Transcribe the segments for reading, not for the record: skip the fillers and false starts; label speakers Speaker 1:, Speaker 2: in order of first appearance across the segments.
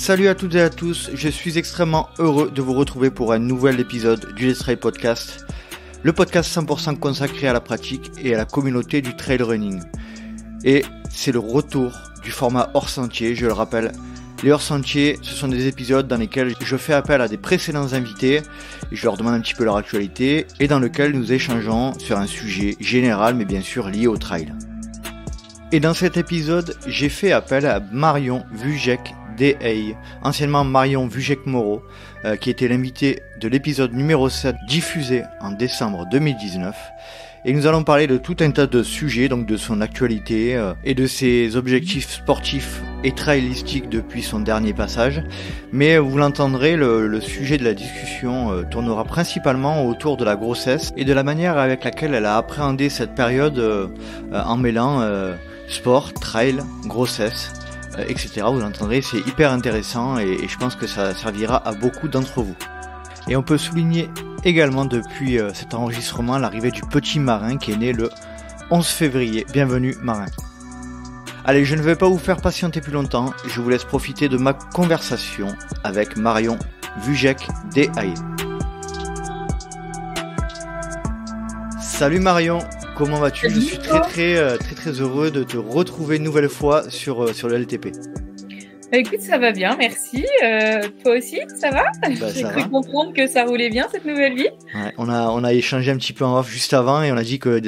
Speaker 1: Salut à toutes et à tous, je suis extrêmement heureux de vous retrouver pour un nouvel épisode du Let's Trail Podcast, le podcast 100% consacré à la pratique et à la communauté du trail running. Et c'est le retour du format hors sentier, je le rappelle. Les hors sentiers, ce sont des épisodes dans lesquels je fais appel à des précédents invités, et je leur demande un petit peu leur actualité, et dans lesquels nous échangeons sur un sujet général, mais bien sûr lié au trail. Et dans cet épisode, j'ai fait appel à Marion Vujek DEI, anciennement Marion Vujek-Moreau, qui était l'invité de l'épisode numéro 7 diffusé en décembre 2019. Et nous allons parler de tout un tas de sujets, donc de son actualité et de ses objectifs sportifs et trailistiques depuis son dernier passage. Mais vous l'entendrez, le sujet de la discussion tournera principalement autour de la grossesse et de la manière avec laquelle elle a appréhendé cette période en mêlant sport, trail, grossesse, etc. Vous l'entendrez, c'est hyper intéressant et je pense que ça servira à beaucoup d'entre vous. Et on peut souligner également depuis cet enregistrement l'arrivée du petit Marin qui est né le 11 février. Bienvenue Marin. Allez, je ne vais pas vous faire patienter plus longtemps, je vous laisse profiter de ma conversation avec Marion Vujek DEI. Salut Marion, comment vas-tu? Je suis très heureux de te retrouver une nouvelle fois sur le LTP.
Speaker 2: Écoute, ça va bien, merci. Toi aussi, ça va? J'ai cru comprendre que ça roulait bien cette nouvelle vie.
Speaker 1: Ouais, on a échangé un petit peu en off juste avant et on a dit que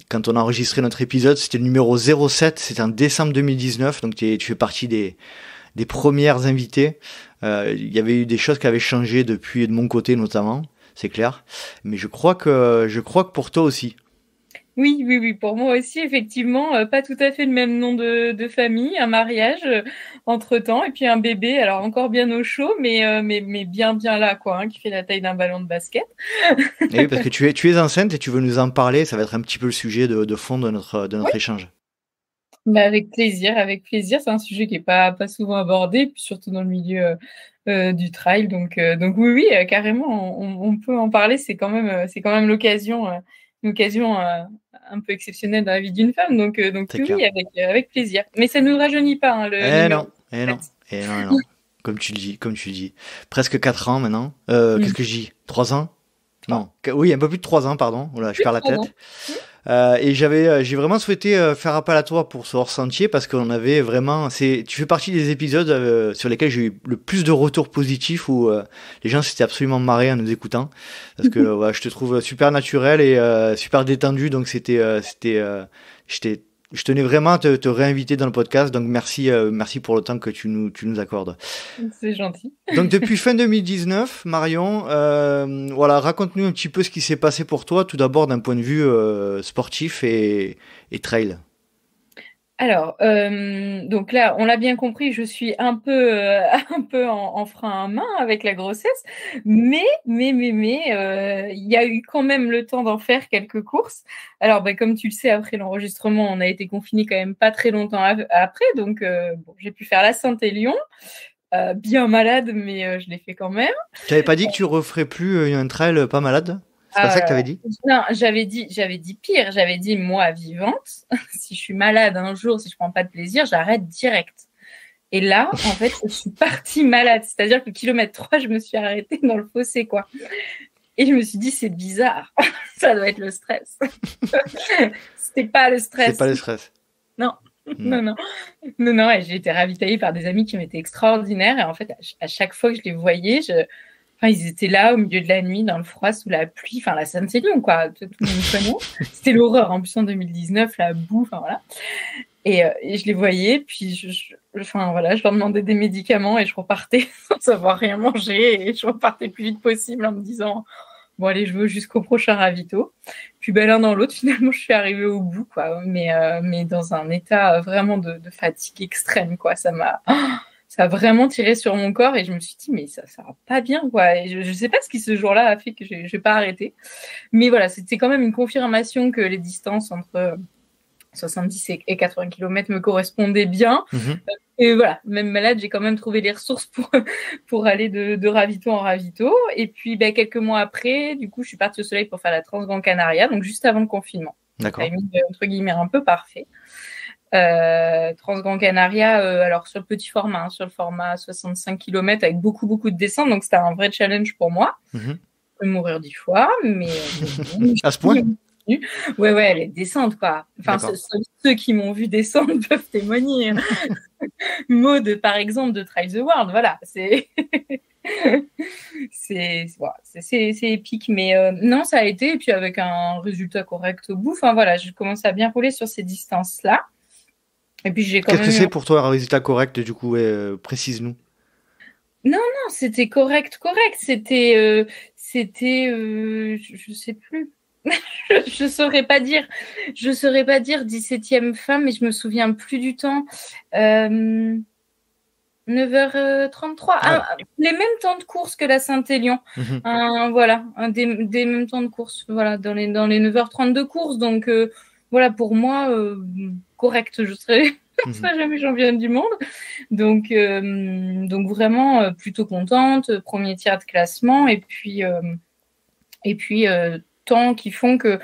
Speaker 1: quand on a enregistré notre épisode, c'était le numéro 07, c'était en décembre 2019, donc tu fais partie des premières invitées. Il y avait eu des choses qui avaient changé depuis de mon côté notamment, c'est clair. Mais je crois que pour toi aussi.
Speaker 2: Oui, pour moi aussi, effectivement, pas tout à fait le même nom de famille, un mariage entre-temps, et puis un bébé, alors encore bien au chaud, mais bien là, quoi, hein, qui fait la taille d'un ballon de basket.
Speaker 1: Et oui, parce que tu es enceinte et tu veux nous en parler, ça va être un petit peu le sujet de fond de notre échange.
Speaker 2: Bah, avec plaisir, c'est un sujet qui est pas souvent abordé, puis surtout dans le milieu du trail, donc oui, carrément, on peut en parler, c'est quand même l'occasion un peu exceptionnelle dans la vie d'une femme, donc oui, avec plaisir. Mais ça ne nous rajeunit pas, hein,
Speaker 1: non. Comme tu dis. Presque 4 ans maintenant. Qu'est-ce que je dis? 3 ans? Non. Oui, un peu plus de 3 ans, pardon. Oula, je perds la tête. Et j'ai vraiment souhaité faire appel à toi pour ce hors-sentier parce qu'on avait vraiment, tu fais partie des épisodes sur lesquels j'ai eu le plus de retours positifs où les gens s'étaient absolument marrés en nous écoutant parce que je te trouve super naturel et super détendu, donc je tenais vraiment à te réinviter dans le podcast, donc merci pour le temps que tu nous accordes.
Speaker 2: C'est gentil.
Speaker 1: Donc depuis fin 2019, Marion, raconte-nous un petit peu ce qui s'est passé pour toi, tout d'abord d'un point de vue sportif et trail.
Speaker 2: Alors, donc là, on l'a bien compris, je suis un peu en frein à main avec la grossesse, mais il y a eu quand même le temps d'en faire quelques courses. Alors, comme tu le sais, après l'enregistrement, on a été confinés quand même pas très longtemps après, donc j'ai pu faire la Saint-Élion, bien malade, mais je l'ai fait quand même.
Speaker 1: Tu n'avais pas dit que tu referais plus un trail pas malade? C'est pas ça que tu avais dit?
Speaker 2: Non, j'avais dit pire. J'avais dit, moi, vivante, si je suis malade un jour, si je prends pas de plaisir, j'arrête direct. Et là, en fait, je suis partie malade. C'est-à-dire que kilomètre 3, je me suis arrêtée dans le fossé, quoi. Et je me suis dit, c'est bizarre. Ça doit être le stress. C'était pas le stress.
Speaker 1: C'est pas le stress.
Speaker 2: Non. Non, et j'ai été ravitaillée par des amis qui m'étaient extraordinaires. Et en fait, à chaque fois que je les voyais, ils étaient là au milieu de la nuit, dans le froid, sous la pluie, la Saint-Élion, quoi. Tout le monde connaît. C'était l'horreur, en plus, en 2019, la boue, voilà. Et je les voyais, puis je leur demandais des médicaments et je repartais sans savoir rien manger et je repartais le plus vite possible en me disant, bon, allez, je veux jusqu'au prochain ravito. Puis, l'un dans l'autre, finalement, je suis arrivée au bout, quoi. Mais dans un état vraiment de fatigue extrême, quoi. Ça a vraiment tiré sur mon corps et je me suis dit, mais ça va pas bien, quoi. Et je sais pas ce qui, ce jour-là, a fait que j'ai pas arrêté. Mais voilà, c'était quand même une confirmation que les distances entre 70 et 80 km me correspondaient bien. Et voilà, même malade, j'ai quand même trouvé les ressources pour aller de ravito en ravito. Et puis, quelques mois après, du coup, je suis partie au soleil pour faire la Transgran Canaria, donc juste avant le confinement.
Speaker 1: D'accord.
Speaker 2: Timing, entre guillemets, un peu parfait. Transgran Canaria, alors sur le petit format, sur le format 65 km avec beaucoup de descentes, donc c'était un vrai challenge pour moi. Je peux mourir 10 fois, mais
Speaker 1: à ce point.
Speaker 2: Ouais, les descentes, quoi. Enfin, ceux qui m'ont vu descendre peuvent témoigner. Maud, par exemple, de Try the World, voilà, c'est épique, mais non, ça a été, et puis avec un résultat correct au bout, enfin voilà, j'ai commencé à bien rouler sur ces distances-là. Et puis j'ai
Speaker 1: Qu'est-ce que c'est pour toi un résultat correct, du coup, précise-nous.
Speaker 2: Non, c'était correct, c'était, je sais plus. Je saurais pas dire 17e femme, mais je me souviens plus du temps. 9h33, les mêmes temps de course que la Saint-Élion. Voilà, des mêmes temps de course, voilà, dans les 9h30 de course. Donc voilà, pour moi, correct, je serais jamais championne du monde. Donc vraiment plutôt contente, premier tiers de classement, et puis temps qui font que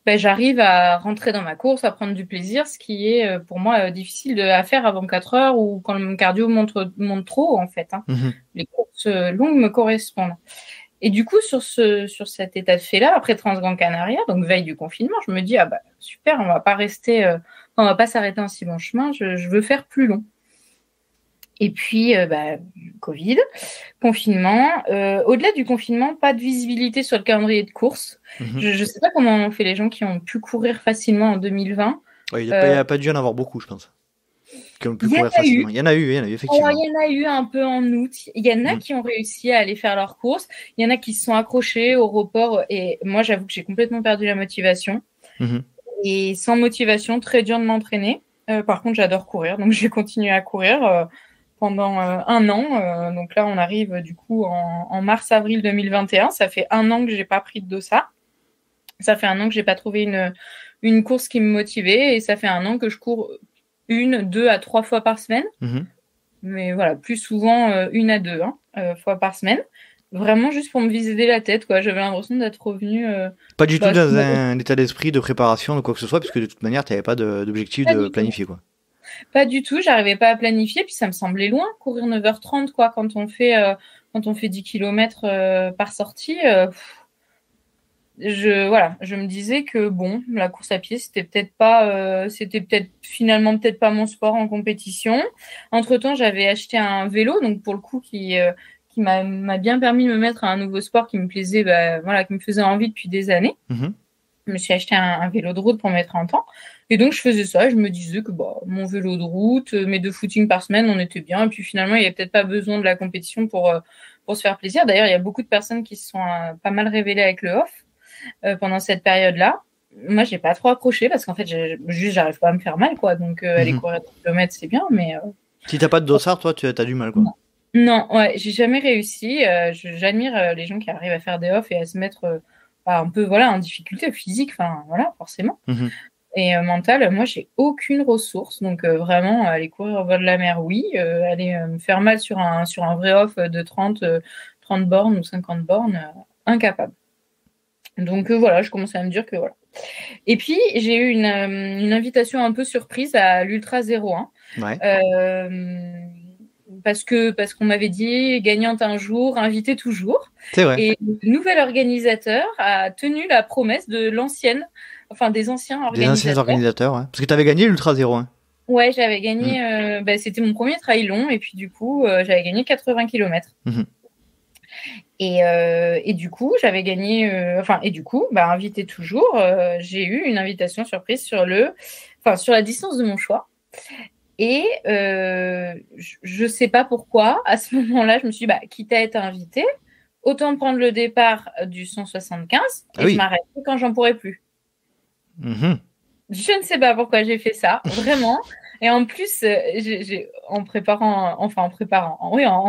Speaker 2: j'arrive à rentrer dans ma course, à prendre du plaisir, ce qui est pour moi difficile à faire avant 4 heures ou quand mon cardio monte trop, en fait. Les courses longues me correspondent. Et du coup, sur cet état de fait-là, après Transgran Canaria, donc veille du confinement, je me dis, super, on va pas s'arrêter en si bon chemin, je veux faire plus long. Et puis, Covid, confinement. Au-delà du confinement, pas de visibilité sur le calendrier de course. Je ne sais pas comment ont fait les gens qui ont pu courir facilement en 2020.
Speaker 1: Il n'y a pas dû y en avoir beaucoup, je pense. Qui ont pu courir facilement. Il y en a eu, effectivement.
Speaker 2: Il y en a eu un peu en août. Il y en a qui ont réussi à aller faire leur course. Il y en a qui se sont accrochés au report. Et moi, j'avoue que j'ai complètement perdu la motivation. Et sans motivation, très dur de m'entraîner. Par contre, j'adore courir. Donc, j'ai continué à courir pendant 1 an. Donc là, on arrive du coup en mars-avril 2021. Ça fait 1 an que j'ai pas pris de dossard. Ça fait 1 an que j'ai pas trouvé une course qui me motivait. Et ça fait 1 an que je cours 1, 2 à 3 fois par semaine. Mais voilà, plus souvent 1 à 2 fois par semaine. Vraiment juste pour me vider la tête, quoi. J'avais l'impression d'être revenue...
Speaker 1: pas du tout dans un état d'esprit de préparation de quoi que ce soit, puisque de toute manière, tu n'avais pas d'objectif de planifier, quoi.
Speaker 2: Pas du tout, j'arrivais pas à planifier, puis ça me semblait loin, courir 9h30, quoi, quand on fait 10 km par sortie. Je me disais que bon, la course à pied, c'était finalement peut-être pas mon sport en compétition. Entre-temps, j'avais acheté un vélo, donc pour le coup, qui m'a bien permis de me mettre à un nouveau sport qui me plaisait, qui me faisait envie depuis des années. Je me suis acheté un vélo de route pour me mettre en temps. Et donc, je faisais ça. Je me disais que mon vélo de route, mes 2 footings par semaine, on était bien. Et puis finalement, il n'y avait peut-être pas besoin de la compétition pour se faire plaisir. D'ailleurs, il y a beaucoup de personnes qui se sont pas mal révélées avec le off pendant cette période-là. Moi, j'ai pas trop accroché parce qu'en fait, j'arrive pas à me faire mal, quoi. Donc, aller courir 2 kilomètres, c'est bien, mais...
Speaker 1: Si t'as pas de dossard, toi, tu as du mal, quoi.
Speaker 2: Non, ouais, j'ai jamais réussi. J'admire les gens qui arrivent à faire des off et à se mettre... un peu en difficulté physique, forcément. Et mentale, moi j'ai aucune ressource, donc vraiment aller courir au bord de la mer, oui, aller me faire mal sur un vrai off de 30 bornes ou 50 bornes, incapable. Donc je commençais à me dire que voilà. Et puis j'ai eu une invitation un peu surprise à l'Ultra 01. Parce qu'on m'avait dit gagnante un jour, invitée toujours.
Speaker 1: C'est vrai.
Speaker 2: Et le nouvel organisateur a tenu la promesse de des anciens organisateurs.
Speaker 1: Des anciens organisateurs, ouais. Parce que tu avais gagné l'Ultra 01.
Speaker 2: Ouais, j'avais gagné, c'était mon premier trail long, et puis du coup, j'avais gagné 80 km. Et du coup, j'avais gagné, invitée toujours, j'ai eu une invitation surprise sur la distance de mon choix. Et je sais pas pourquoi, à ce moment-là, je me suis dit, quitte à être invitée, autant prendre le départ du 175 et je m'arrête quand j'en pourrai plus. Je ne sais pas pourquoi j'ai fait ça, vraiment. Et en plus, en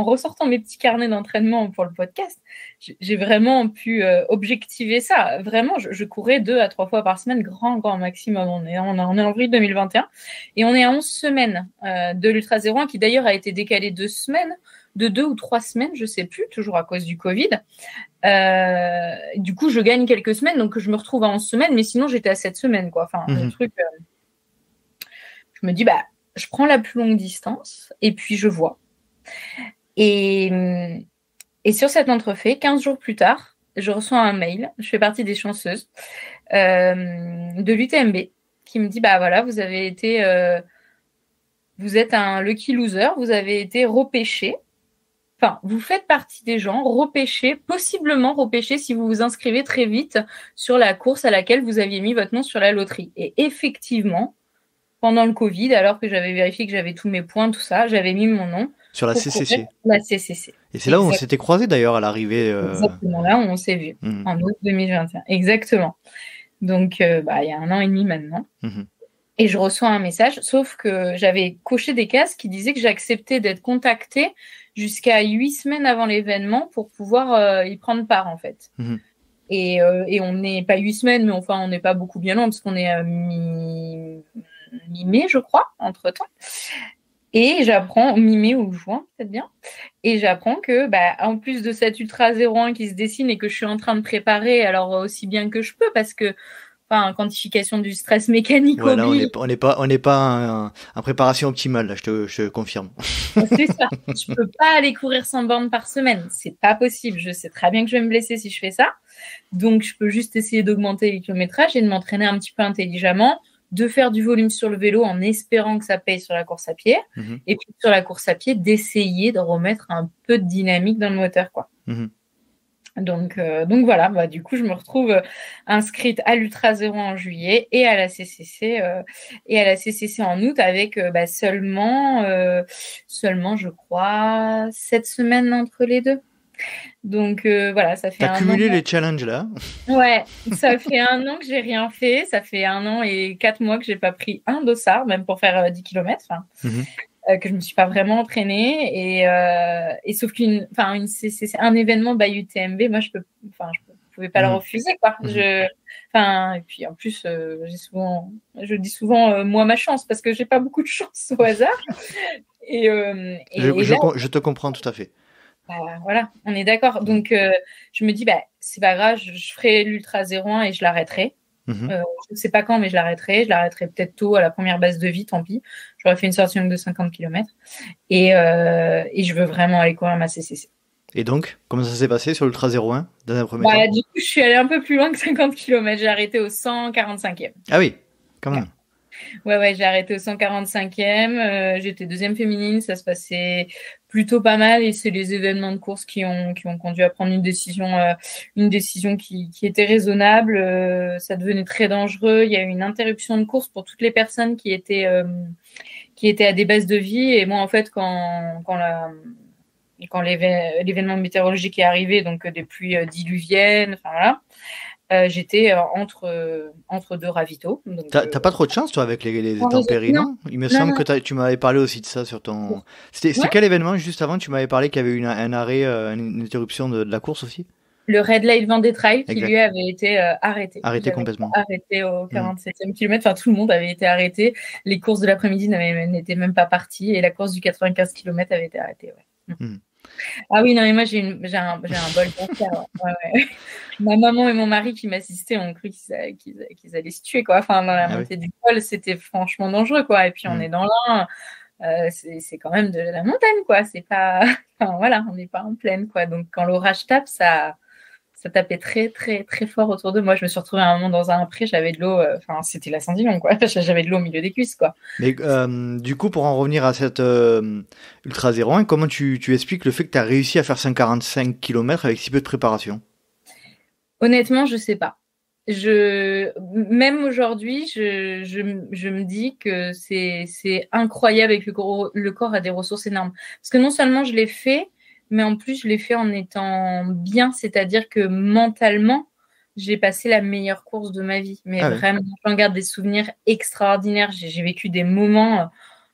Speaker 2: ressortant mes petits carnets d'entraînement pour le podcast, j'ai vraiment pu objectiver ça. Vraiment, je courais 2 à 3 fois par semaine, grand maximum. On est en avril 2021 et on est à 11 semaines de l'Ultra 01 qui d'ailleurs a été décalé 2 semaines, de 2 ou 3 semaines, je sais plus, toujours à cause du Covid. Du coup, je gagne quelques semaines, donc je me retrouve à 11 semaines, mais sinon j'étais à 7 semaines, quoi. Enfin, le truc... je me dis, je prends la plus longue distance et puis je vois. Et sur cet entrefait, 15 jours plus tard, je reçois un mail, je fais partie des chanceuses, de l'UTMB qui me dit, voilà, vous êtes un lucky loser, vous avez été repêché. Enfin, vous faites partie des gens possiblement repêchés si vous vous inscrivez très vite sur la course à laquelle vous aviez mis votre nom sur la loterie. Et effectivement, pendant le Covid, alors que j'avais vérifié que j'avais tous mes points, tout ça, j'avais mis mon nom
Speaker 1: sur la CCC.
Speaker 2: La CCC.
Speaker 1: Et c'est là où on s'était croisés d'ailleurs à l'arrivée.
Speaker 2: Exactement, là où on s'est vu, en août 2021. Exactement. Donc, il y a 1 an et demi maintenant. Et je reçois un message, sauf que j'avais coché des cases qui disaient que j'acceptais d'être contactée jusqu'à 8 semaines avant l'événement pour pouvoir y prendre part, en fait. Et on n'est pas 8 semaines, mais enfin, on n'est pas beaucoup bien loin, parce qu'on est mi-mai, je crois, entre-temps. Et j'apprends, mi-mai ou juin, peut-être bien, et j'apprends que, en plus de cet Ultra 01 qui se dessine et que je suis en train de préparer, alors aussi bien que je peux, parce que quantification du stress mécanique oblige.
Speaker 1: On n'est pas en préparation optimale, là, je te confirme.
Speaker 2: C'est ça. Je peux pas aller courir 100 bornes par semaine. C'est pas possible. Je sais très bien que je vais me blesser si je fais ça. Donc, je peux juste essayer d'augmenter les kilométrages et de m'entraîner un petit peu intelligemment, de faire du volume sur le vélo en espérant que ça paye sur la course à pied. Et puis, sur la course à pied, d'essayer de remettre un peu de dynamique dans le moteur, quoi. Donc voilà, du coup, je me retrouve inscrite à l'Ultra 01 en juillet et à la CCC en août avec seulement, je crois, 7 semaines entre les deux. Donc voilà, ça fait
Speaker 1: un an. T'as cumulé les challenges là.
Speaker 2: Ouais, ça fait 1 an que j'ai rien fait. Ça fait 1 an et 4 mois que j'ai pas pris un dossard, même pour faire 10 km. Que je me suis pas vraiment entraînée et sauf c'est un événement UTMB, moi je pouvais pas le refuser, quoi. Et puis en plus je dis souvent moi ma chance, parce que j'ai pas beaucoup de chance au hasard.
Speaker 1: Je te comprends tout à fait.
Speaker 2: Voilà, on est d'accord. Donc je me dis c'est pas grave, je ferai l'Ultra 01 et je l'arrêterai. Je ne sais pas quand, mais je l'arrêterai peut-être tôt à la première base de vie, tant pis. J'aurais fait une sortie longue de 50 km et je veux vraiment aller courir ma CCC.
Speaker 1: Et donc, comment ça s'est passé sur l'Ultra 01 dans un premier temps?
Speaker 2: Du coup, je suis allée un peu plus loin que 50 km. J'ai arrêté au 145e.
Speaker 1: Ah oui, quand même.
Speaker 2: Ouais, j'ai arrêté au 145e. J'étais deuxième féminine, ça se passait plutôt pas mal, et c'est les événements de course qui ont conduit à prendre une décision qui était raisonnable. Ça devenait très dangereux. Il y a eu une interruption de course pour toutes les personnes qui étaient à des bases de vie. Et moi, en fait, quand l'événement météorologique est arrivé, donc des pluies diluviennes, j'étais entre deux ravitaux.
Speaker 1: T'as pas trop de chance, toi, avec les intempéries, non? Il me semble que tu m'avais parlé aussi de ça sur ton... C'était quel événement juste avant? Tu m'avais parlé qu'il y avait eu un arrêt, une interruption de la course aussi?
Speaker 2: Le Red Trail Vendée Trail, qui lui avait été arrêté.
Speaker 1: Arrêté complètement.
Speaker 2: Arrêté au 47e kilomètre. Tout le monde avait été arrêté. Les courses de l'après-midi n'étaient même pas parties, et la course du 95 km avait été arrêtée. Ah oui, non, mais moi, j'ai un bol bancaire. Ouais. Ma maman et mon mari qui m'assistaient ont cru qu'ils allaient se tuer, quoi. Dans la montée du col, c'était franchement dangereux, quoi. Et puis, on est dans l'Ain, c'est quand même de la montagne, quoi. C'est pas... on n'est pas en plaine, quoi. Donc, quand l'orage tape, ça tapait très, très, très fort autour de moi. Je me suis retrouvée à un moment dans un pré, j'avais de l'eau, c'était la Saint-Dimon, quoi. J'avais de l'eau au milieu des cuisses, quoi.
Speaker 1: Mais du coup, pour en revenir à cette Ultra 01, comment tu expliques le fait que tu as réussi à faire 145 km avec si peu de préparation?
Speaker 2: Honnêtement, je sais pas. Même aujourd'hui, je me dis que c'est incroyable, et que le corps a des ressources énormes. Parce que non seulement je l'ai fait, mais en plus, je l'ai fait en étant bien, c'est-à-dire que mentalement, j'ai passé la meilleure course de ma vie. Mais vraiment, j'en garde des souvenirs extraordinaires. J'ai vécu des moments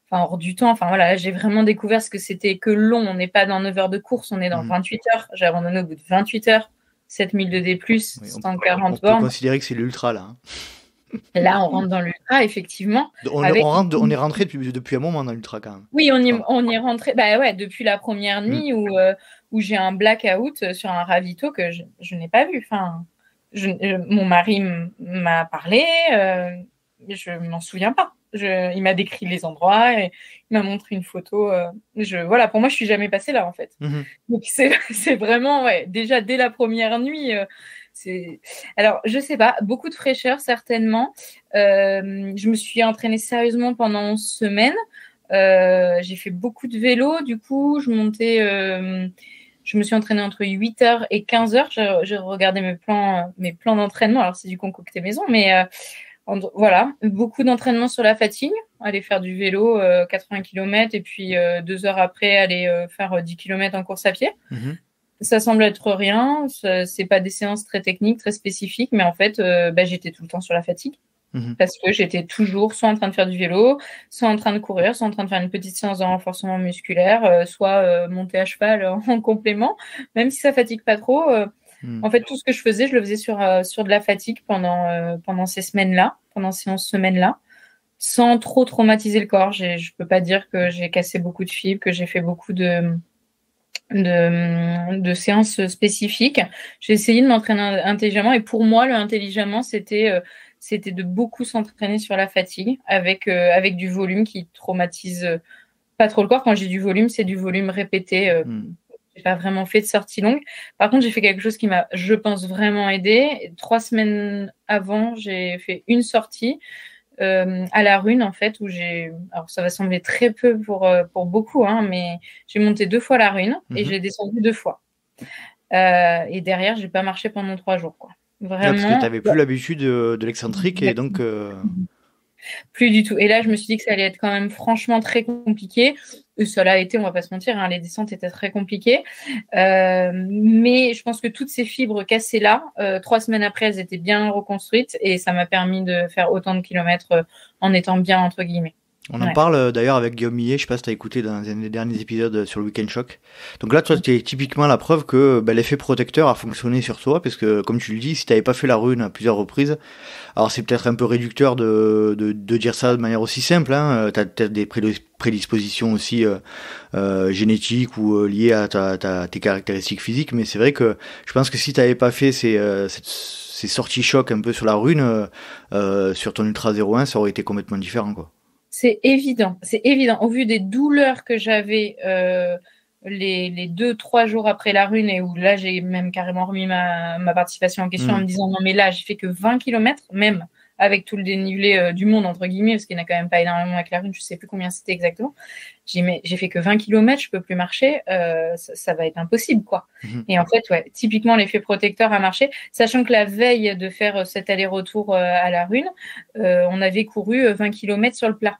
Speaker 2: hors du temps. J'ai vraiment découvert ce que c'était que long. On n'est pas dans 9 heures de course, on est dans 28 heures. J'ai abandonné au bout de 28 heures, 7000 de D+, 140 bornes.
Speaker 1: On peut considérer que c'est l'ultra, là.
Speaker 2: Là, on rentre dans l'ultra, effectivement.
Speaker 1: On est rentré depuis un moment dans l'ultra, quand même.
Speaker 2: Oui, on y est rentré depuis la première nuit où j'ai un blackout sur un ravito que je n'ai pas vu. Mon mari m'a parlé, je m'en souviens pas. Il m'a décrit les endroits et il m'a montré une photo. Voilà, pour moi, je suis jamais passée là, en fait. Donc, c'est vraiment, déjà dès la première nuit, alors, je sais pas, beaucoup de fraîcheur, certainement. Je me suis entraînée sérieusement pendant 11 semaines. J'ai fait beaucoup de vélo. Du coup, je me suis entraînée entre 8h et 15h. J'ai regardé mes plans d'entraînement. Alors, c'est du concocté maison, mais voilà, beaucoup d'entraînement sur la fatigue. Aller faire du vélo 80 km et puis 2 heures après, aller faire 10 km en course à pied. Ça semble être rien. C'est pas des séances très techniques, très spécifiques, mais en fait, j'étais tout le temps sur la fatigue. Parce que j'étais toujours soit en train de faire du vélo, soit en train de courir, soit en train de faire une petite séance de renforcement musculaire, soit monter à cheval en complément. Même si ça fatigue pas trop, en fait, tout ce que je faisais, je le faisais sur de la fatigue pendant ces semaines-là, pendant ces 11 semaines-là, sans trop traumatiser le corps. Je peux pas dire que j'ai cassé beaucoup de fibres, que j'ai fait beaucoup de séances spécifiques. J'ai essayé de m'entraîner intelligemment et pour moi, le intelligemment, c'était de beaucoup s'entraîner sur la fatigue avec du volume qui traumatise pas trop le corps. Quand j'ai du volume, c'est du volume répété. J'ai pas vraiment fait de sortie longue. Par contre, j'ai fait quelque chose qui m'a, je pense, vraiment aidé. 3 semaines avant, j'ai fait une sortie à la Rune, en fait, alors ça va sembler très peu pour beaucoup, hein, mais j'ai monté 2 fois la Rune et j'ai descendu 2 fois. Et derrière, j'ai pas marché pendant 3 jours, quoi. Vraiment.
Speaker 1: Parce que tu n'avais plus l'habitude de l'excentrique et donc.
Speaker 2: Plus du tout. Et là, je me suis dit que ça allait être quand même franchement très compliqué. Et ça l'a été, on va pas se mentir, hein, les descentes étaient très compliquées. Mais je pense que toutes ces fibres cassées là, 3 semaines après, elles étaient bien reconstruites et ça m'a permis de faire autant de kilomètres en étant bien, entre guillemets.
Speaker 1: On en parle d'ailleurs avec Guillaume Millet, je sais pas si tu as écouté dans un des derniers épisodes sur le Weekend Shock. Donc là, toi, tu es typiquement la preuve que l'effet protecteur a fonctionné sur toi, parce que comme tu le dis, si tu n'avais pas fait la Rune à plusieurs reprises, alors c'est peut-être un peu réducteur de dire ça de manière aussi simple, hein. Tu as peut-être des prédispositions aussi génétiques ou liées à tes caractéristiques physiques, mais c'est vrai que je pense que si tu n'avais pas fait ces sorties choc un peu sur la Rune, sur ton Ultra 01, ça aurait été complètement différent, quoi.
Speaker 2: C'est évident. Au vu des douleurs que j'avais les 2-3 jours après la Rune, et où là, j'ai même carrément remis ma participation en question en me disant non, mais là, j'ai fait que 20 km, même avec tout le dénivelé du monde, entre guillemets, parce qu'il n'y en a quand même pas énormément avec la Rune, je ne sais plus combien c'était exactement. J'ai fait que 20 km, je ne peux plus marcher, ça va être impossible, quoi. Et en fait, ouais, typiquement, l'effet protecteur a marché, sachant que la veille de faire cet aller-retour à la Rune, on avait couru 20 km sur le plat.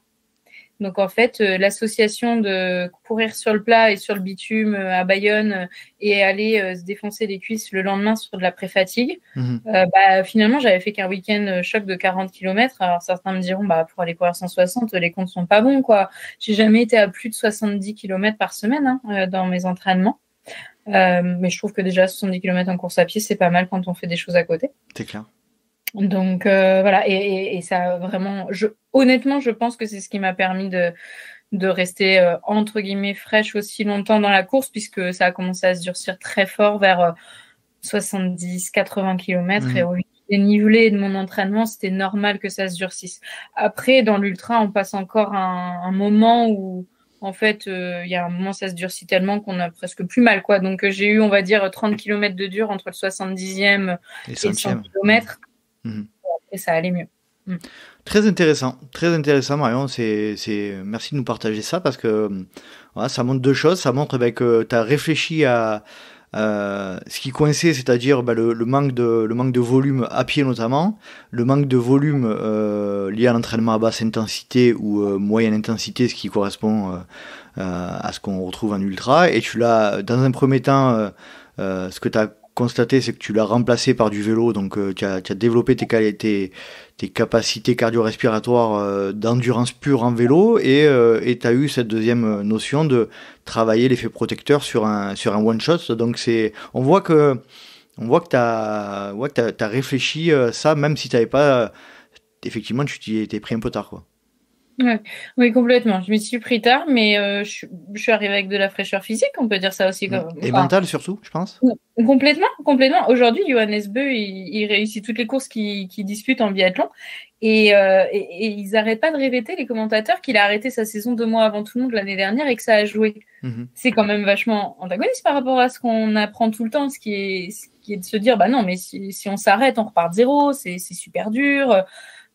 Speaker 2: Donc, en fait, l'association de courir sur le plat et sur le bitume à Bayonne et aller se défoncer les cuisses le lendemain sur de la pré-fatigue, finalement, j'avais fait qu'un week-end choc de 40 km. Alors, certains me diront, pour aller courir 160, les comptes sont pas bons, quoi. J'ai jamais été à plus de 70 km par semaine dans mes entraînements. Mais je trouve que déjà 70 km en course à pied, c'est pas mal quand on fait des choses à côté.
Speaker 1: C'est clair.
Speaker 2: Donc voilà, et ça vraiment, honnêtement, je pense que c'est ce qui m'a permis de rester entre guillemets fraîche aussi longtemps dans la course, puisque ça a commencé à se durcir très fort vers 70-80 km et au dénivelé de mon entraînement, c'était normal que ça se durcisse. Après, dans l'ultra, on passe encore un moment où en fait, il y a un moment, ça se durcit tellement qu'on a presque plus mal, quoi. Donc j'ai eu, on va dire, 30 km de dur entre le 70e et le 100 km. Et ça allait mieux.
Speaker 1: Très intéressant Marion, merci de nous partager ça, parce que voilà, ça montre 2 choses. Ça montre que tu as réfléchi à ce qui coinçait, c'est-à-dire le manque de volume à pied notamment, le manque de volume lié à l'entraînement à basse intensité ou moyenne intensité, ce qui correspond à ce qu'on retrouve en ultra, et tu l'as, dans un premier temps, ce que tu as constaté, c'est que tu l'as remplacé par du vélo, donc tu as développé tes capacités cardio-respiratoires d'endurance pure en vélo, et tu as eu cette deuxième notion de travailler l'effet protecteur sur un one-shot. Donc on voit que tu as réfléchi ça, même si tu n'avais pas, effectivement, tu t'y étais pris un peu tard, quoi.
Speaker 2: Ouais. Oui, complètement. Je m'y suis pris tard, mais je suis arrivée avec de la fraîcheur physique, on peut dire ça aussi.
Speaker 1: Et
Speaker 2: Enfin,
Speaker 1: mental surtout, je pense.
Speaker 2: complètement, complètement. Aujourd'hui, Johannes Beu, il réussit toutes les courses qu'il dispute en biathlon. Et ils n'arrêtent pas de répéter, les commentateurs, qu'il a arrêté sa saison 2 mois avant tout le monde l'année dernière et que ça a joué. C'est quand même vachement antagoniste par rapport à ce qu'on apprend tout le temps, ce qui est de se dire, bah non, mais si on s'arrête, on repart de zéro, c'est super dur.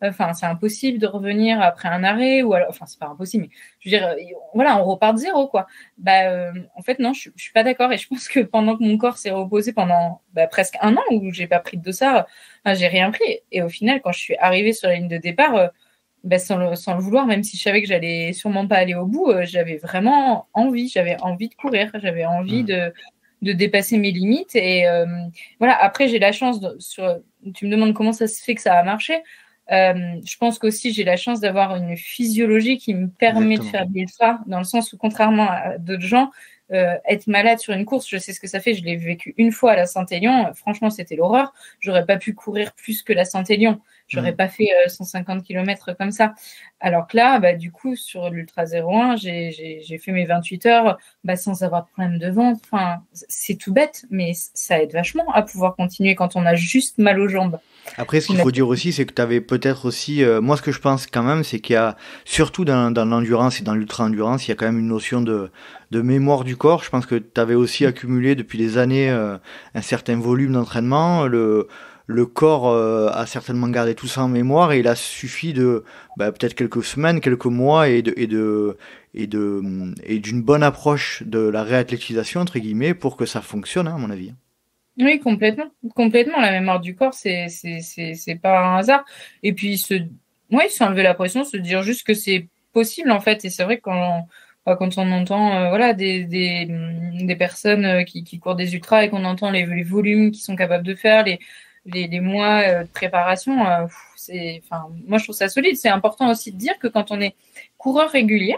Speaker 2: Enfin, c'est impossible de revenir après un arrêt, ou alors, enfin, c'est pas impossible, mais je veux dire, voilà, on repart de zéro, quoi. En fait, non, je suis pas d'accord, et je pense que pendant que mon corps s'est reposé pendant presque un an où j'ai pas pris de dossard, j'ai rien pris. Et au final, quand je suis arrivée sur la ligne de départ, sans le vouloir, même si je savais que j'allais sûrement pas aller au bout, j'avais vraiment envie, de courir, j'avais envie de dépasser mes limites. Et voilà, après, j'ai la chance, tu me demandes comment ça se fait que ça a marché. Je pense qu'aussi j'ai la chance d'avoir une physiologie qui me permet de faire de l'ultra, dans le sens où, contrairement à d'autres gens, être malade sur une course, je sais ce que ça fait. Je l'ai vécu une fois à la Saint-Élion. Franchement, c'était l'horreur. J'aurais pas pu courir plus que la Saint-Élion. J'aurais pas fait 150 km comme ça. Alors que là, du coup, sur l'Ultra 01, j'ai fait mes 28 heures sans avoir de problème de ventre. Enfin, c'est tout bête, mais ça aide vachement à pouvoir continuer quand on a juste mal aux jambes.
Speaker 1: Après, ce qu'il faut dire aussi, c'est que tu avais peut-être aussi... moi, ce que je pense quand même, c'est qu'il y a, surtout dans l'endurance et dans l'ultra-endurance, il y a quand même une notion de mémoire du corps. Je pense que tu avais aussi accumulé depuis des années un certain volume d'entraînement. Le corps a certainement gardé tout ça en mémoire et il a suffi de peut-être quelques semaines, quelques mois et d'une bonne approche de la réathlétisation, entre guillemets, pour que ça fonctionne, hein, à mon avis.
Speaker 2: Oui, complètement. Complètement. La mémoire du corps, c'est pas un hasard. Et puis, s'enlever la pression, se dire juste que c'est possible, en fait. Et c'est vrai que quand on entend des personnes qui courent des ultras et qu'on entend les volumes qu'ils sont capables de faire, les mois de préparation, moi, je trouve ça solide. C'est important aussi de dire que quand on est coureur régulier,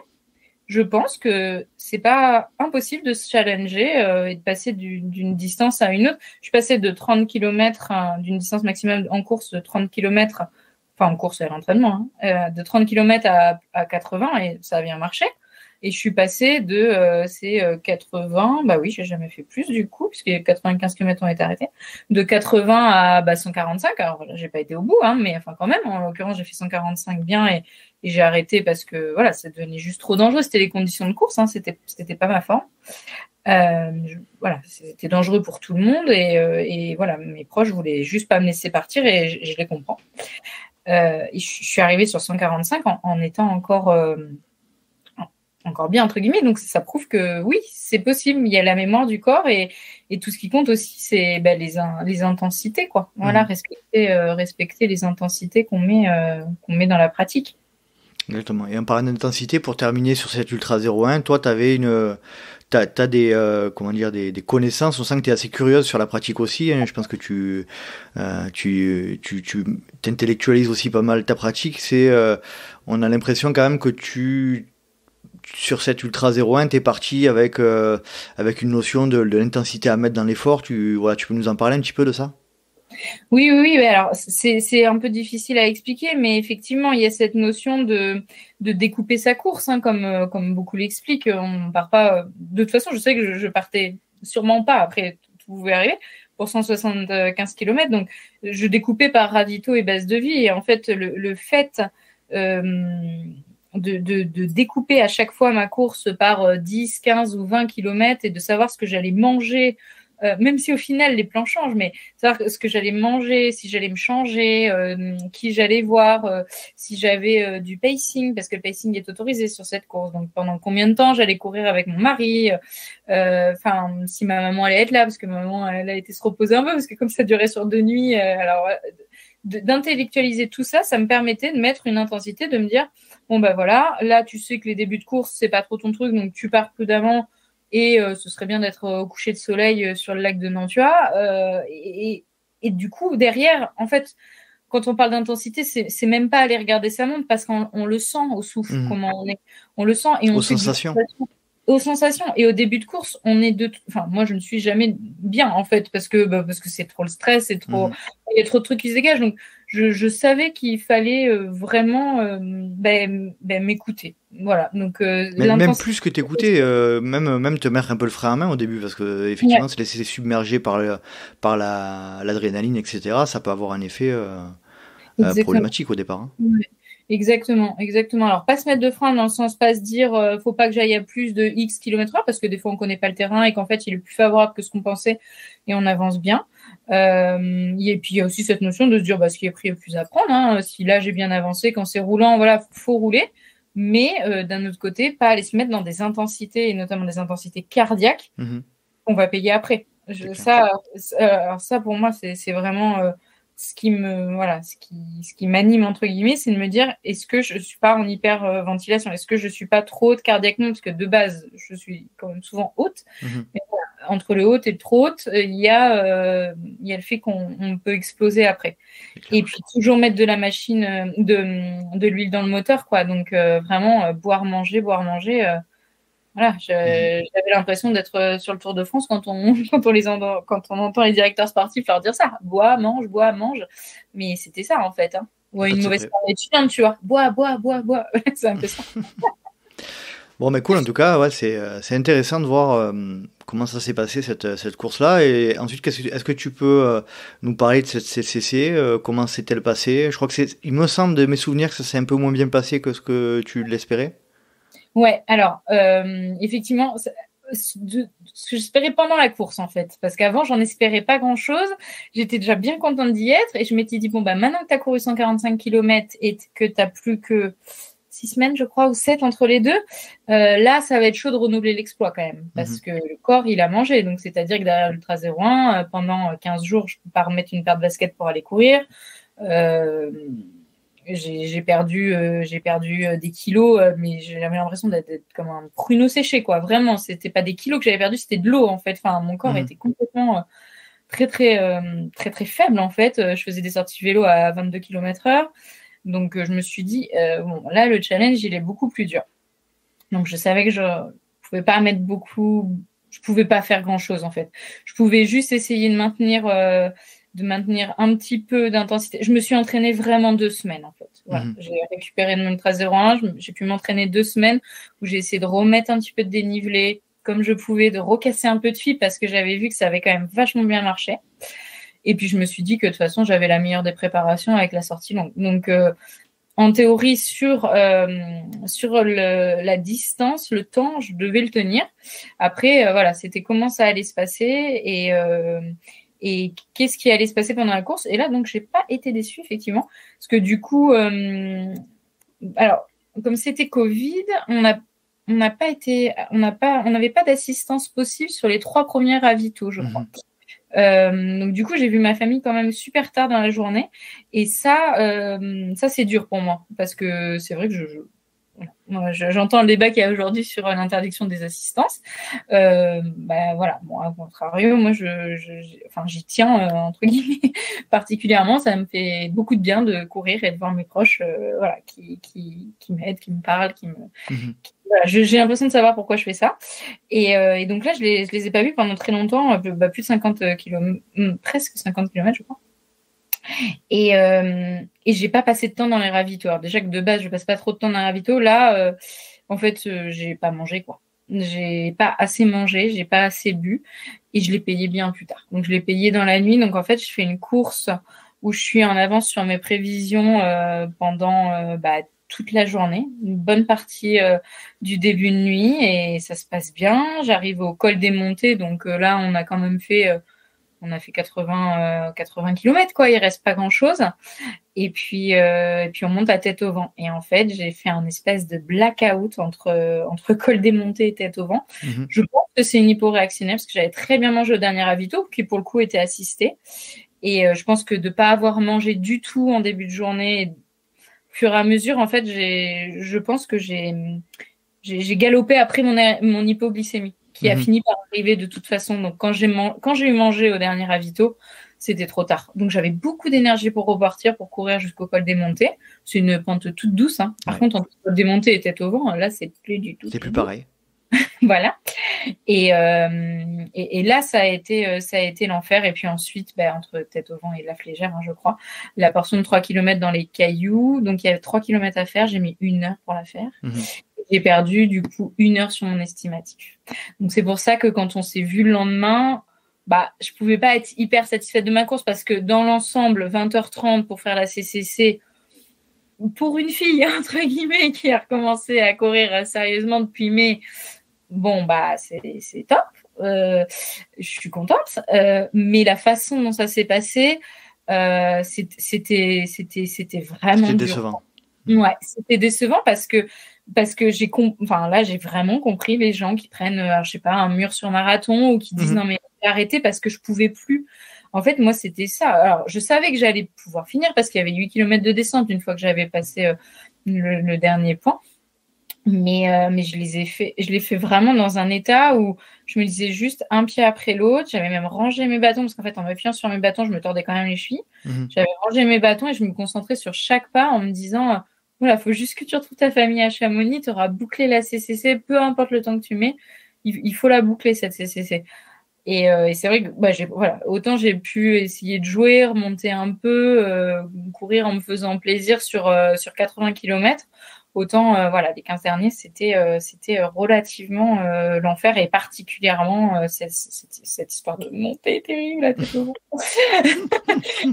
Speaker 2: je pense que c'est pas impossible de se challenger et de passer d'une distance à une autre. Je suis passée de 30 km, d'une distance maximale en course de 30 km, enfin en course et à l'entraînement, de 30 km à 80 et ça a bien marché. Et je suis passée de ces 80, oui, j'ai jamais fait plus du coup, puisque 95 km ont été arrêtés, de 80 à 145. Alors voilà, j'ai pas été au bout, mais enfin quand même, en l'occurrence, j'ai fait 145 bien et j'ai arrêté parce que voilà, ça devenait juste trop dangereux. C'était les conditions de course, c'était pas ma forme. Voilà, c'était dangereux pour tout le monde et voilà, mes proches voulaient juste pas me laisser partir et je les comprends. Et je suis arrivée sur 145 en étant encore bien, entre guillemets. Donc, ça prouve que oui, c'est possible. Il y a la mémoire du corps et tout ce qui compte aussi, c'est les intensités, quoi. Voilà, respecter les intensités qu'on met dans la pratique.
Speaker 1: Exactement. Et en parlant d'intensité, pour terminer sur cette Ultra 01, toi, tu avais t'as des connaissances. On sent que tu es assez curieuse sur la pratique aussi, hein. Je pense que tu t'intellectualises aussi pas mal ta pratique. On a l'impression quand même que sur cette Ultra 01, t'es parti avec une notion de l'intensité à mettre dans l'effort. Tu peux nous en parler un petit peu de ça?
Speaker 2: Oui. Alors, c'est un peu difficile à expliquer, mais effectivement, il y a cette notion de découper sa course, hein, comme beaucoup l'expliquent. On part pas. De toute façon, je sais que je partais sûrement pas. Après, tout pouvait arriver pour 175 km. Donc, je découpais par ravito et base de vie. Et en fait, le fait de découper à chaque fois ma course par 10, 15 ou 20 km et de savoir ce que j'allais manger, même si au final les plans changent, mais savoir ce que j'allais manger, si j'allais me changer, qui j'allais voir, si j'avais du pacing, parce que le pacing est autorisé sur cette course, donc pendant combien de temps j'allais courir avec mon mari, si ma maman allait être là, parce que ma maman elle a été se reposer un peu, parce que comme ça durait sur 2 nuits, alors d'intellectualiser tout ça, ça me permettait de mettre une intensité, de me dire bon voilà, là tu sais que les débuts de course c'est pas trop ton truc, donc tu pars prudemment et ce serait bien d'être au coucher de soleil sur le lac de Nantua. Et du coup derrière, en fait, quand on parle d'intensité, c'est même pas aller regarder sa montre parce qu'on le sent au souffle, comment on est, on le sent et on
Speaker 1: aux sensations.
Speaker 2: Aux sensations. Et au début de course, moi, je ne suis jamais bien, en fait, parce que c'est trop le stress, il y a trop de trucs qui se dégagent. Donc, je savais qu'il fallait vraiment m'écouter. Voilà. Donc,
Speaker 1: même plus que t'écouter, même te mettre un peu le frein à main au début, parce que effectivement, se laisser submerger par l'adrénaline, etc., ça peut avoir un effet problématique au départ. Hein.
Speaker 2: Ouais. Exactement. Alors, pas se mettre de frein dans le sens, pas se dire, faut pas que j'aille à plus de X km/h, parce que des fois, on connaît pas le terrain et qu'en fait, il est plus favorable que ce qu'on pensait et on avance bien. Et puis, il y a aussi cette notion de se dire, ce qui est pris est plus à prendre. Hein. Si là, j'ai bien avancé, quand c'est roulant, voilà, faut rouler. Mais d'un autre côté, pas aller se mettre dans des intensités, et notamment des intensités cardiaques, qu'on va payer après. Alors ça, pour moi, c'est vraiment... ce qui m'anime entre guillemets, c'est de me dire, est-ce que je suis pas en hyperventilation, est-ce que je suis pas trop haute cardiaquement, parce que de base je suis quand même souvent haute, mais voilà, entre le haute et le trop haute, il y a le fait qu'on peut exploser après. Et puis toujours mettre de la machine, de l'huile dans le moteur, quoi. Donc vraiment boire manger. Voilà, j'avais l'impression d'être sur le Tour de France quand on entend les directeurs sportifs leur dire ça. Bois, mange. Mais c'était ça, en fait. Hein. Ou une mauvaise formation, tu vois. Bois. C'est un peu ça.
Speaker 1: Bon, mais cool, en tout cas, ouais, c'est intéressant de voir comment ça s'est passé, cette course-là. Et ensuite, est-ce que tu peux nous parler de cette CCC comment s'est-elle passée? Je crois que il me semble de mes souvenirs que ça s'est un peu moins bien passé que ce que tu l'espérais.
Speaker 2: Ouais, alors, effectivement, ce que j'espérais pendant la course, en fait. Parce qu'avant, j'en espérais pas grand-chose. J'étais déjà bien contente d'y être. Et je m'étais dit, maintenant que tu as couru 145 km et que tu n'as plus que 6 semaines, je crois, ou 7 entre les deux, là, ça va être chaud de renouveler l'exploit quand même. Parce que le corps, il a mangé. Donc, c'est-à-dire que derrière l'Ultra 01, pendant 15 jours, je ne peux pas remettre une paire de baskets pour aller courir. J'ai perdu des kilos, mais j'avais l'impression d'être comme un pruneau séché, quoi. Vraiment, c'était pas des kilos que j'avais perdu, c'était de l'eau, en fait. Enfin, mon corps était complètement très faible, en fait. Je faisais des sorties vélo à 22 km/h. Donc, je me suis dit, là, le challenge, il est beaucoup plus dur. Donc, je savais que je pouvais pas mettre beaucoup, je pouvais pas faire grand-chose, en fait. Je pouvais juste essayer de maintenir un petit peu d'intensité. Je me suis entraînée vraiment 2 semaines, en fait. Voilà. J'ai récupéré de mon Ultra 01, j'ai pu m'entraîner 2 semaines où j'ai essayé de remettre un petit peu de dénivelé comme je pouvais, de recasser un peu de fil parce que j'avais vu que ça avait quand même vachement bien marché. Et puis, je me suis dit que de toute façon, j'avais la meilleure des préparations avec la sortie longue. Donc, en théorie, sur la distance, le temps, je devais le tenir. Après, voilà, c'était comment ça allait se passer et qu'est-ce qui allait se passer pendant la course. Et là, donc, j'ai pas été déçue, effectivement. Parce que du coup, alors, comme c'était Covid, on n'avait pas d'assistance possible sur les 3 premiers ravitaux, je crois. Donc, du coup, j'ai vu ma famille quand même super tard dans la journée. Et ça c'est dur pour moi. Parce que c'est vrai que j'entends le débat qu'il y a aujourd'hui sur l'interdiction des assistances. Voilà, bon, à contrario, moi, j'y tiens, entre guillemets, particulièrement. Ça me fait beaucoup de bien de courir et de voir mes proches qui m'aident, qui me parlent, voilà, j'ai l'impression de savoir pourquoi je fais ça. Et donc là, je les ai pas vus pendant très longtemps, plus de 50 km, presque 50 km, je crois. Et j'ai pas passé de temps dans les ravitaux. Alors déjà que de base, je passe pas trop de temps dans les ravitaux. Là, en fait, j'ai pas mangé, quoi. J'ai pas assez mangé, j'ai pas assez bu et je l'ai payé bien plus tard. Donc, je l'ai payé dans la nuit. Donc, en fait, je fais une course où je suis en avance sur mes prévisions pendant toute la journée, une bonne partie du début de nuit et ça se passe bien. J'arrive au col des montées. Donc, là, on a quand même fait... on a fait 80 km, quoi. Il reste pas grand-chose. Et puis on monte la tête au vent. Et en fait, j'ai fait un espèce de blackout entre col des montées et tête au vent. Je pense que c'est une hyporéactionnelle parce que j'avais très bien mangé au dernier ravito, qui pour le coup était assisté. Et je pense que de pas avoir mangé du tout en début de journée, et au fur et à mesure, en fait, je pense que j'ai galopé après mon hypoglycémie, qui a fini par arriver de toute façon. Donc, quand j'ai eu mangé au dernier ravito, c'était trop tard. Donc, j'avais beaucoup d'énergie pour repartir, pour courir jusqu'au col des montées. C'est une pente toute douce. Hein. Par contre, entre col des montées et tête au vent, là, c'est plus du tout.
Speaker 1: C'est plus pareil.
Speaker 2: Voilà. Et là, ça a été l'enfer. Et puis ensuite, entre Tête au Vent et La Flégère, je crois, la portion de 3 km dans les cailloux. Donc, il y avait 3 km à faire. J'ai mis 1 heure pour la faire. J'ai perdu, du coup, 1 heure sur mon estimatif. Donc, c'est pour ça que quand on s'est vu le lendemain, je pouvais pas être hyper satisfaite de ma course parce que dans l'ensemble, 20h30 pour faire la CCC, pour une fille, entre guillemets, qui a recommencé à courir sérieusement depuis mai, c'est top. Je suis contente. Mais la façon dont ça s'est passé, c'était vraiment
Speaker 1: C'était décevant.
Speaker 2: Ouais, c'était décevant parce que là, j'ai vraiment compris les gens qui prennent, je sais pas, un mur sur marathon ou qui disent non, mais j'ai arrêté parce que je pouvais plus. En fait, moi, c'était ça. Alors, je savais que j'allais pouvoir finir parce qu'il y avait 8 km de descente une fois que j'avais passé le dernier point. Mais je l'ai fait vraiment dans un état où je me disais juste un pied après l'autre. J'avais même rangé mes bâtons parce qu'en fait, en m'appuyant sur mes bâtons, je me tordais quand même les chevilles. J'avais rangé mes bâtons et je me concentrais sur chaque pas en me disant voilà, faut juste que tu retrouves ta famille à Chamonix, tu auras bouclé la CCC, peu importe le temps que tu mets, il faut la boucler cette CCC. Et c'est vrai que autant j'ai pu essayer de jouer, remonter un peu, courir en me faisant plaisir sur 80 km. Autant les 15 derniers, c'était relativement l'enfer et particulièrement cette histoire de montée terrible à Tête au Vent.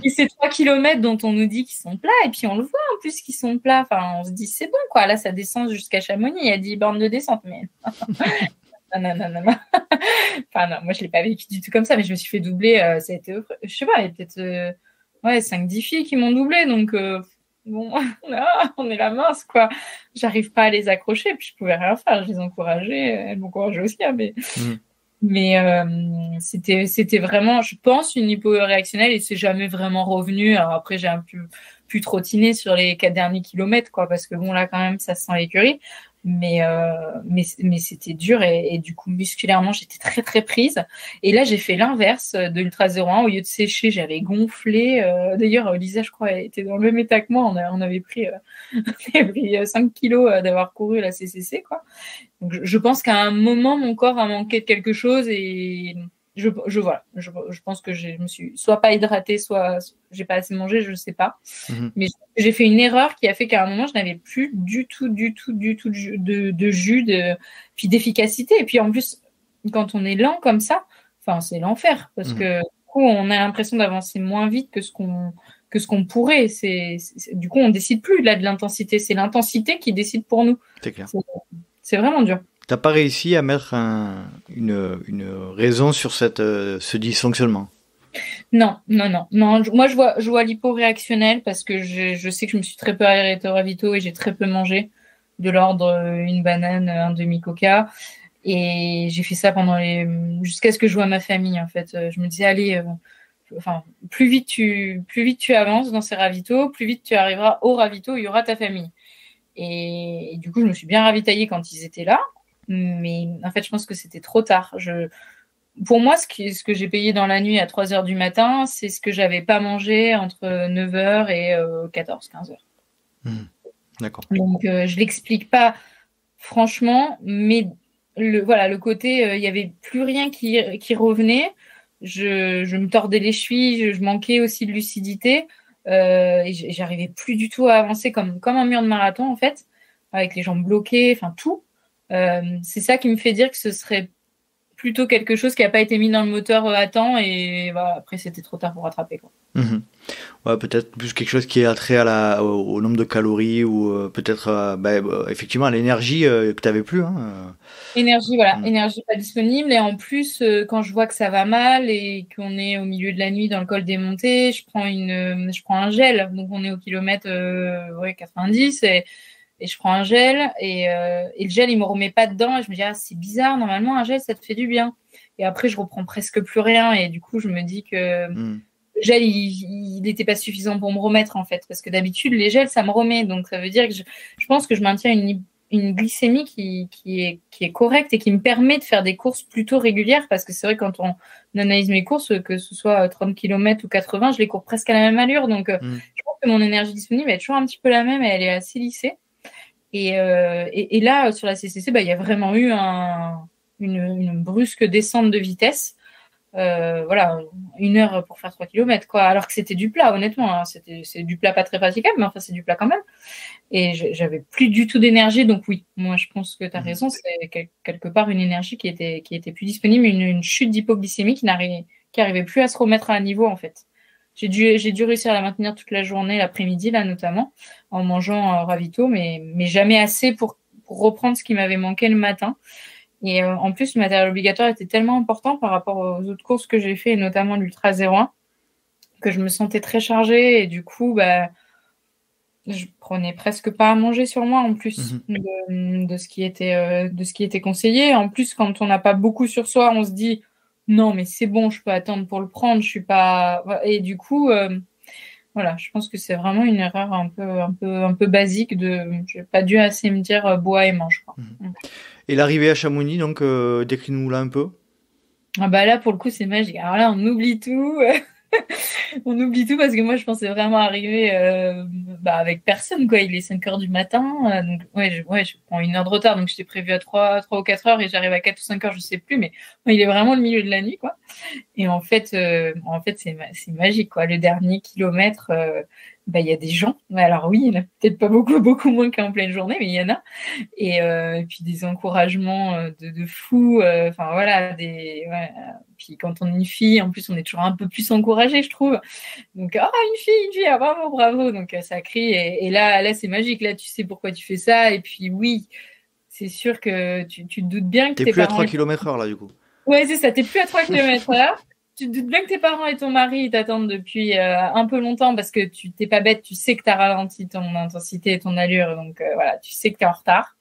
Speaker 2: Et ces 3 km dont on nous dit qu'ils sont plats et puis on le voit en plus qu'ils sont plats. Enfin, on se dit c'est bon quoi. Là, ça descend jusqu'à Chamonix. Il y a 10 bornes de descente, mais non. Enfin non, moi je l'ai pas vécu du tout comme ça, mais je me suis fait doubler. Ça a été, je sais pas, il y a peut-être 5-10 filles qui m'ont doublé, donc. Bon, on est la mince, quoi. J'arrive pas à les accrocher, puis je pouvais rien faire. Je les encourageais, elles m'encourageaient aussi, mais c'était vraiment, je pense, une hypo-réactionnelle et c'est jamais vraiment revenu. Alors après, j'ai un peu pu trottiner sur les 4 derniers kilomètres, quoi, parce que bon, là, quand même, ça sent l'écurie. Mais c'était dur et du coup, musculairement, j'étais très, très prise. Et là, j'ai fait l'inverse de l'Ultra 01. Au lieu de sécher, j'avais gonflé. D'ailleurs, Lisa, je crois, elle était dans le même état que moi. On avait pris 5 kilos d'avoir couru la CCC, quoi. Donc, je pense qu'à un moment, mon corps a manqué de quelque chose et je pense que je me suis soit pas hydratée, soit j'ai pas assez mangé, je sais pas. Mais j'ai fait une erreur qui a fait qu'à un moment, je n'avais plus du tout de jus, puis d'efficacité. Et puis en plus, quand on est lent comme ça, c'est l'enfer parce que du coup, on a l'impression d'avancer moins vite que ce qu'on pourrait. Du coup, on décide plus là de l'intensité. C'est l'intensité qui décide pour nous.
Speaker 1: C'est clair.
Speaker 2: C'est vraiment dur.
Speaker 1: T'as pas réussi à mettre une raison sur ce dysfonctionnement?
Speaker 2: Non. Moi, je vois l'hyporéactionnel parce que je sais que je me suis très peu arrêtée au ravito et j'ai très peu mangé, de l'ordre une banane, un demi-coca. Et j'ai fait ça jusqu'à ce que je vois ma famille, en fait. Je me disais, allez, plus vite tu avances dans ces ravitaux, plus vite tu arriveras au ravito où il y aura ta famille. Et du coup, je me suis bien ravitaillée quand ils étaient là. Mais en fait, je pense que c'était trop tard. Pour moi, ce que j'ai payé dans la nuit à 3h du matin, c'est ce que j'avais pas mangé entre 9h et 14-15h.
Speaker 1: D'accord.
Speaker 2: Donc, je l'explique pas franchement, mais le côté, il y avait plus rien qui revenait. Je me tordais les chevilles, je manquais aussi de lucidité. Et j'arrivais plus du tout à avancer comme un mur de marathon, en fait, avec les jambes bloquées, enfin tout. C'est ça qui me fait dire que ce serait plutôt quelque chose qui n'a pas été mis dans le moteur à temps et après c'était trop tard pour rattraper, quoi.
Speaker 1: Ouais, peut-être plus quelque chose qui est attrait au nombre de calories ou peut-être effectivement à l'énergie que tu n'avais plus.
Speaker 2: Énergie pas disponible et en plus quand je vois que ça va mal et qu'on est au milieu de la nuit dans le col des montées, je prends un gel, donc on est au kilomètre 90 et je prends un gel et le gel il me remet pas dedans et je me dis c'est bizarre, normalement un gel ça te fait du bien et après je reprends presque plus rien et du coup je me dis que le gel il n'était pas suffisant pour me remettre en fait parce que d'habitude les gels ça me remet, donc ça veut dire que je pense que je maintiens une glycémie qui est correcte et qui me permet de faire des courses plutôt régulières parce que c'est vrai quand on analyse mes courses, que ce soit 30 km ou 80, je les cours presque à la même allure, donc je pense que mon énergie disponible est toujours un petit peu la même et elle est assez lissée. Et là, sur la CCC, il y a vraiment eu une brusque descente de vitesse. Voilà, 1 heure pour faire 3 km, quoi. Alors que c'était du plat, honnêtement. Hein. C'est du plat pas très praticable, mais enfin, c'est du plat quand même. Et j'avais plus du tout d'énergie. Donc oui, moi, je pense que tu as raison. C'est quelque part une énergie qui était plus disponible, une chute d'hypoglycémie qui arrivait plus à se remettre à un niveau, en fait. J'ai dû réussir à la maintenir toute la journée, l'après-midi, là, notamment, en mangeant ravito, mais jamais assez pour reprendre ce qui m'avait manqué le matin. Et en plus, le matériel obligatoire était tellement important par rapport aux autres courses que j'ai fait, et notamment l'Ultra 01, que je me sentais très chargée. Et du coup, je prenais presque pas à manger sur moi, en plus de ce qui était conseillé. En plus, quand on n'a pas beaucoup sur soi, on se dit non, mais c'est bon, je peux attendre pour le prendre. Je suis pas. Et du coup, voilà, je pense que c'est vraiment une erreur un peu basique j'ai pas dû assez me dire bois et mange, quoi.
Speaker 1: Et l'arrivée à Chamonix, donc, décris-nous-la un peu.
Speaker 2: Ah bah là, pour le coup, c'est magique. Alors là, on oublie tout. On oublie tout parce que moi, je pensais vraiment arriver avec personne, quoi. Il est 5 heures du matin. Donc, je prends 1 heure de retard. Donc, j'étais prévue à 3 ou 4 heures et j'arrive à 4 ou 5 heures, je sais plus. Mais il est vraiment le milieu de la nuit, quoi. Et en fait, c'est magique, quoi. Le dernier kilomètre, il y a des gens. Alors oui, il y en a peut-être pas beaucoup, beaucoup moins qu'en pleine journée, mais il y en a. Et puis des encouragements de fou. Enfin voilà, puis quand on est une fille, en plus, on est toujours un peu plus encouragé, je trouve. Donc, une fille, ah, bravo, bravo. Donc ça crie. Et là, c'est magique. Là, tu sais pourquoi tu fais ça. Et puis oui, c'est sûr que tu te doutes bien que
Speaker 1: t'es plus à 3 km/h là, du coup.
Speaker 2: Ouais, c'est ça, t'es plus à 3 km/h. Tu te doutes bien que tes parents et ton mari ils t'attendent depuis un peu longtemps parce que tu t'es pas bête, tu sais que tu as ralenti ton intensité et ton allure, donc voilà, tu sais que tu es en retard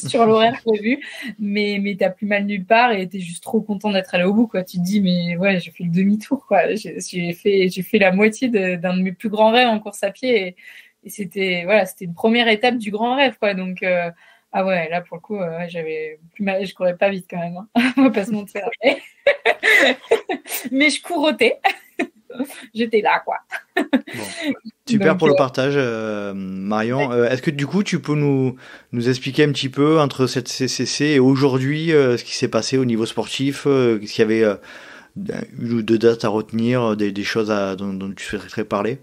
Speaker 2: sur l'horaire prévu, mais t'as plus mal nulle part et t'es juste trop content d'être allé au bout, quoi. Tu te dis mais ouais, j'ai fait le demi-tour, quoi. J'ai fait la moitié d'un de mes plus grands rêves en course à pied et c'était une première étape du grand rêve, quoi. Donc ah ouais, là pour le coup, j'avais plus mal, je courais pas vite quand même, hein. On va pas se mentir. Mais je courotais. J'étais là, quoi.
Speaker 1: Bon. Super. Donc, pour le partage, Marion. Ouais. Est-ce que du coup, tu peux nous expliquer un petit peu entre cette CCC et aujourd'hui ce qui s'est passé au niveau sportif, s'il y avait une ou deux dates à retenir, des choses dont tu souhaiterais parler?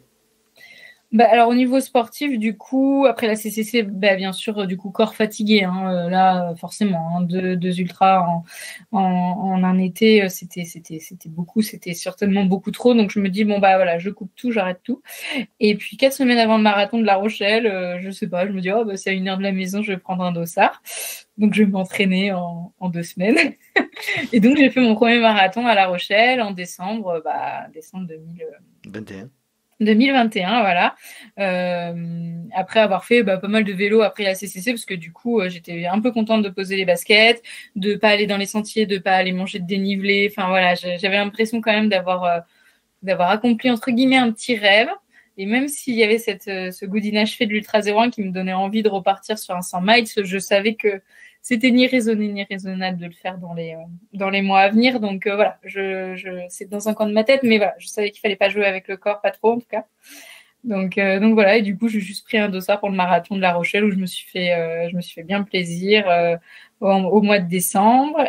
Speaker 2: Alors au niveau sportif, du coup, après la CCC, bien sûr, du coup, corps fatigué. Hein, là, forcément, hein, deux ultras en un été, c'était beaucoup, c'était certainement beaucoup trop. Donc je me dis voilà, je coupe tout, j'arrête tout. Et puis 4 semaines avant le marathon de La Rochelle, je sais pas, je me dis c'est à 1 heure de la maison, je vais prendre un dossard. Donc je vais m'entraîner en 2 semaines. Et donc j'ai fait mon premier marathon à La Rochelle en décembre
Speaker 1: 2021.
Speaker 2: 2021, voilà. Après avoir fait pas mal de vélo après la CCC, parce que du coup, j'étais un peu contente de poser les baskets, de pas aller dans les sentiers, de pas aller manger de dénivelé. Enfin voilà, j'avais l'impression quand même d'avoir accompli entre guillemets un petit rêve. Et même s'il y avait ce goût d'inachevé de l'Ultra 01 qui me donnait envie de repartir sur un 100 miles, je savais que c'était ni raisonné ni raisonnable de le faire dans les mois à venir. Donc voilà, c'est dans un coin de ma tête, mais voilà, je savais qu'il fallait pas jouer avec le corps, pas trop en tout cas. Donc voilà, et du coup j'ai juste pris un dossard pour le marathon de La Rochelle où je me suis fait bien plaisir au mois de décembre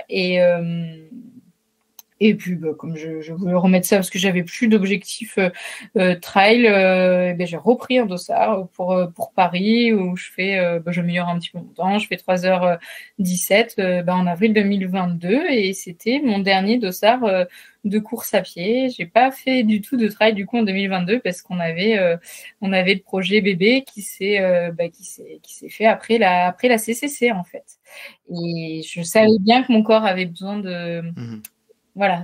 Speaker 2: et puis, comme je voulais remettre ça parce que j'avais plus d'objectifs trail, j'ai repris un dossard pour Paris où je m'améliore un petit peu mon temps. Je fais 3h17 en avril 2022 et c'était mon dernier dossard de course à pied. J'ai pas fait du tout de trail du coup en 2022 parce qu'on avait le projet bébé qui s'est fait après la CCC en fait. Et je savais bien que mon corps avait besoin de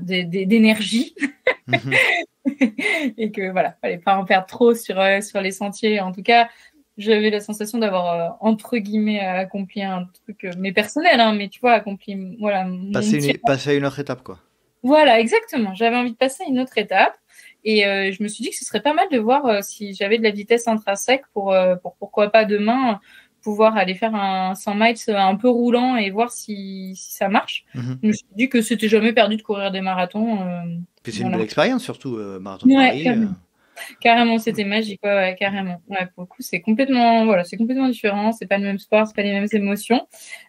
Speaker 2: d'énergie et que fallait pas en perdre trop sur les sentiers. En tout cas, j'avais la sensation d'avoir entre guillemets accompli un truc mais personnel, hein, mais tu vois, accompli
Speaker 1: passer à une autre étape, quoi.
Speaker 2: Voilà, exactement. J'avais envie de passer à une autre étape et je me suis dit que ce serait pas mal de voir si j'avais de la vitesse intrinsèque pour pourquoi pas demain pouvoir aller faire un 100 miles un peu roulant et voir si ça marche. Je me suis dit que c'était jamais perdu de courir des marathons.
Speaker 1: Puis c'est une belle expérience, surtout, marathon de Paris.
Speaker 2: Carrément, c'était magique, ouais, carrément. Ouais, pour le coup, c'est complètement différent. C'est pas le même sport, c'est pas les mêmes émotions.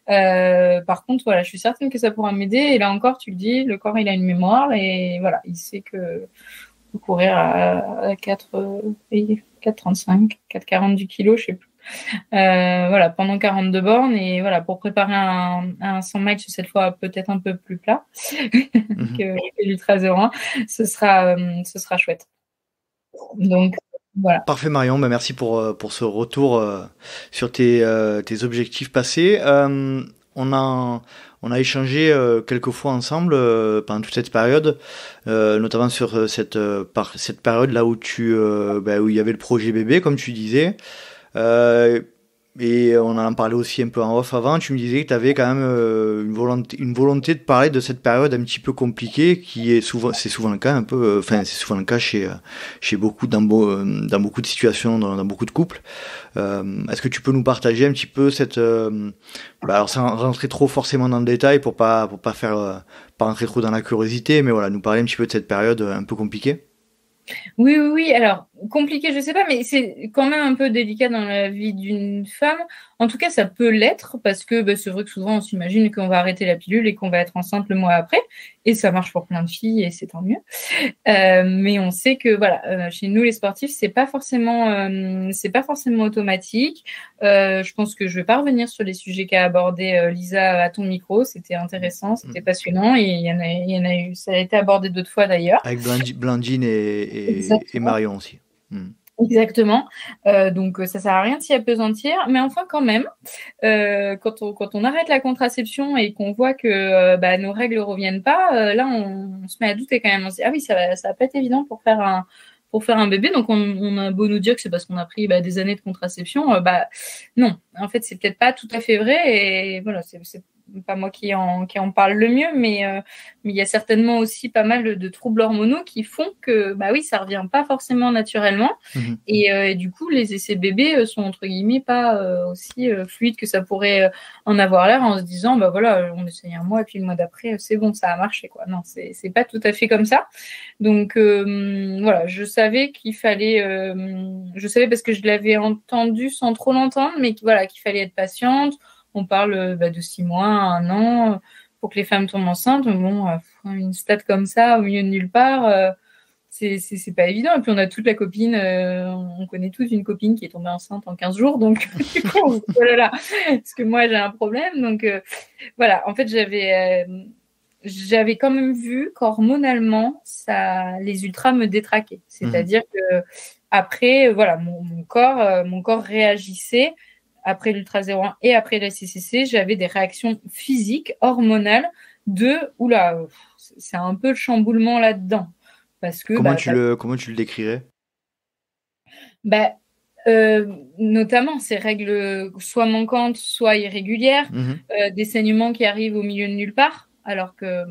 Speaker 2: Par contre, voilà, je suis certaine que ça pourra m'aider. Et là encore, tu le dis, le corps, il a une mémoire et voilà, il sait que faut courir à 4,35, 4,40 du kilo, je sais plus. Voilà, pendant 42 bornes et voilà, pour préparer un 100 miles cette fois peut-être un peu plus plat que l'Ultra 01, ce sera chouette. Donc voilà.
Speaker 1: Parfait Marion, bah merci pour ce retour sur tes objectifs passés. On a échangé quelques fois ensemble pendant toute cette période, notamment sur cette période là où où il y avait le projet bébé comme tu disais. Et on en parlait aussi un peu en off avant. Tu me disais que tu avais quand même une volonté de parler de cette période un petit peu compliquée, c'est souvent le cas un peu. C'est souvent le cas chez beaucoup dans beaucoup de situations, dans beaucoup de couples. Est-ce que tu peux nous partager un petit peu cette, alors sans rentrer trop forcément dans le détail pour pas pas rentrer trop dans la curiosité, mais voilà, nous parler un petit peu de cette période un peu compliquée.
Speaker 2: Oui. Alors, compliqué, je sais pas, mais c'est quand même un peu délicat dans la vie d'une femme. En tout cas, ça peut l'être parce que c'est vrai que souvent on s'imagine qu'on va arrêter la pilule et qu'on va être enceinte le mois après. Et ça marche pour plein de filles et c'est tant mieux. Mais on sait que voilà, chez nous les sportifs, c'est pas forcément automatique. Je pense que je vais pas revenir sur les sujets qu'a abordé Lisa à ton micro. C'était intéressant, c'était passionnant et il y en a eu. Ça a été abordé d'autres fois d'ailleurs.
Speaker 1: Avec Blandine et Marion aussi.
Speaker 2: Exactement. Donc ça sert à rien de s'y appesantir, mais enfin quand même, quand on arrête la contraception et qu'on voit que nos règles reviennent pas, là on se met à douter quand même. On se dit ah oui ça va pas être évident pour faire un bébé. Donc on a beau nous dire que c'est parce qu'on a pris des années de contraception, non. En fait c'est peut-être pas tout à fait vrai et voilà c'est pas moi qui en parle le mieux, mais il y a certainement aussi pas mal de troubles hormonaux qui font que oui ça revient pas forcément naturellement et du coup les essais bébés sont entre guillemets pas aussi fluides que ça pourrait en avoir l'air en se disant voilà on essaye un mois et puis le mois d'après c'est bon ça a marché quoi. Non c'est pas tout à fait comme ça. Donc voilà je savais qu'il fallait je savais parce que je l'avais entendu sans trop l'entendre mais voilà qu'il fallait être patiente. On parle de 6 mois, 1 an, pour que les femmes tombent enceintes. Bon, une stade comme ça, au milieu de nulle part, c'est pas évident. Et puis, on a toute la copine, on connaît tous une copine qui est tombée enceinte en 15 jours. Donc, du coup, voilà, parce que moi, j'ai un problème. Donc, voilà, en fait, j'avais quand même vu qu'hormonalement, les ultras me détraquaient. C'est-à-dire que après, voilà, mon corps réagissait. Après l'Ultra 01 et après la CCC, j'avais des réactions physiques, hormonales oula, c'est un peu le chamboulement là-dedans. Parce que,
Speaker 1: comment tu le décrirais?
Speaker 2: Notamment ces règles soit manquantes, soit irrégulières, des saignements qui arrivent au milieu de nulle part, alors que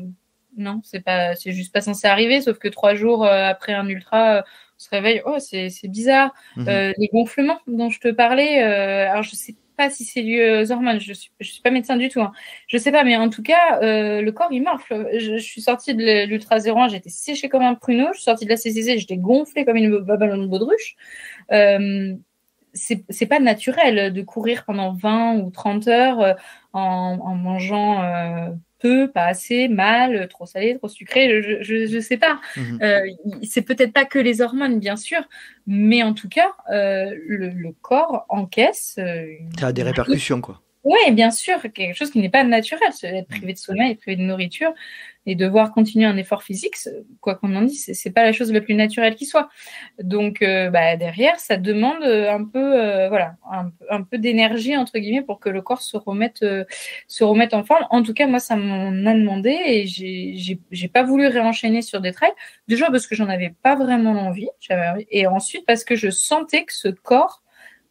Speaker 2: non, c'est juste pas censé arriver, sauf que 3 jours après un ultra, on se réveille, oh c'est bizarre. Les gonflements dont je te parlais, alors je sais pas si c'est lié aux hormones, je suis pas médecin du tout, hein. Je sais pas, mais en tout cas, le corps il morfle. Je suis sortie de l'Ultra 01, j'étais séchée comme un pruneau, je suis sortie de la CCC, j'étais gonflée comme une ballon de baudruche. C'est pas naturel de courir pendant 20 ou 30 heures en mangeant peu, pas assez, mal, trop salé, trop sucré, je sais pas. C'est peut-être pas que les hormones, bien sûr, mais en tout cas, le corps encaisse.
Speaker 1: Ça a des répercussions, quoi.
Speaker 2: Oui, bien sûr, quelque chose qui n'est pas naturel, c'est être privé de sommeil, privé de nourriture et devoir continuer un effort physique, quoi qu'on en dise, c'est pas la chose la plus naturelle qui soit. Donc derrière, ça demande un peu d'énergie entre guillemets pour que le corps se remette en forme. En tout cas, moi, ça m'en a demandé et j'ai pas voulu réenchaîner sur des trails. Déjà parce que j'en avais pas vraiment envie, et ensuite parce que je sentais que ce corps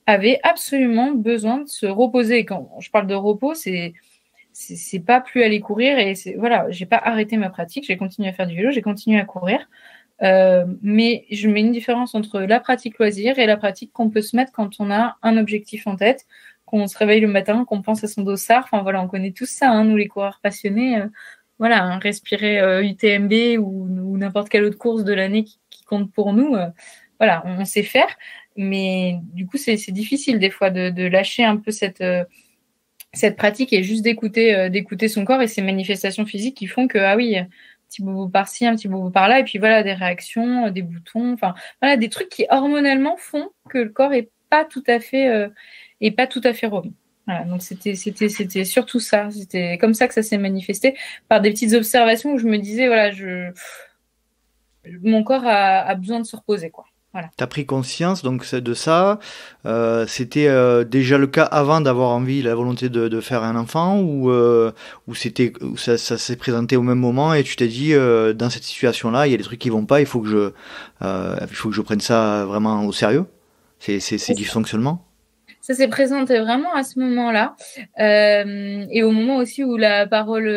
Speaker 2: avait absolument besoin de se reposer. Et quand je parle de repos, c'est pas plus aller courir et voilà, j'ai pas arrêté ma pratique, j'ai continué à faire du vélo, j'ai continué à courir, mais je mets une différence entre la pratique loisir et la pratique qu'on peut se mettre quand on a un objectif en tête, qu'on se réveille le matin, qu'on pense à son dossard. Enfin voilà, on connaît tous ça, hein, nous les coureurs passionnés. Voilà, respirer UTMB ou n'importe quelle autre course de l'année qui compte pour nous. voilà, on sait faire. Mais du coup, c'est difficile des fois de lâcher un peu cette pratique et juste d'écouter son corps et ses manifestations physiques qui font que, ah oui, un petit boubou par-ci, un petit boubou par-là, et puis voilà, des réactions, des boutons, enfin, voilà, des trucs qui hormonalement font que le corps est pas tout à fait remis. Voilà, donc c'était surtout ça. C'était comme ça que ça s'est manifesté, par des petites observations où je me disais, voilà, mon corps a besoin de se reposer, quoi. Voilà.
Speaker 1: Tu as pris conscience donc de ça. C'était déjà le cas avant d'avoir envie, la volonté de faire un enfant, ou ça s'est présenté au même moment et tu t'es dit dans cette situation-là, il y a des trucs qui vont pas, il faut que je prenne ça vraiment au sérieux. C'est dysfonctionnement.
Speaker 2: Ça s'est présenté vraiment à ce moment-là, et au moment aussi où la parole,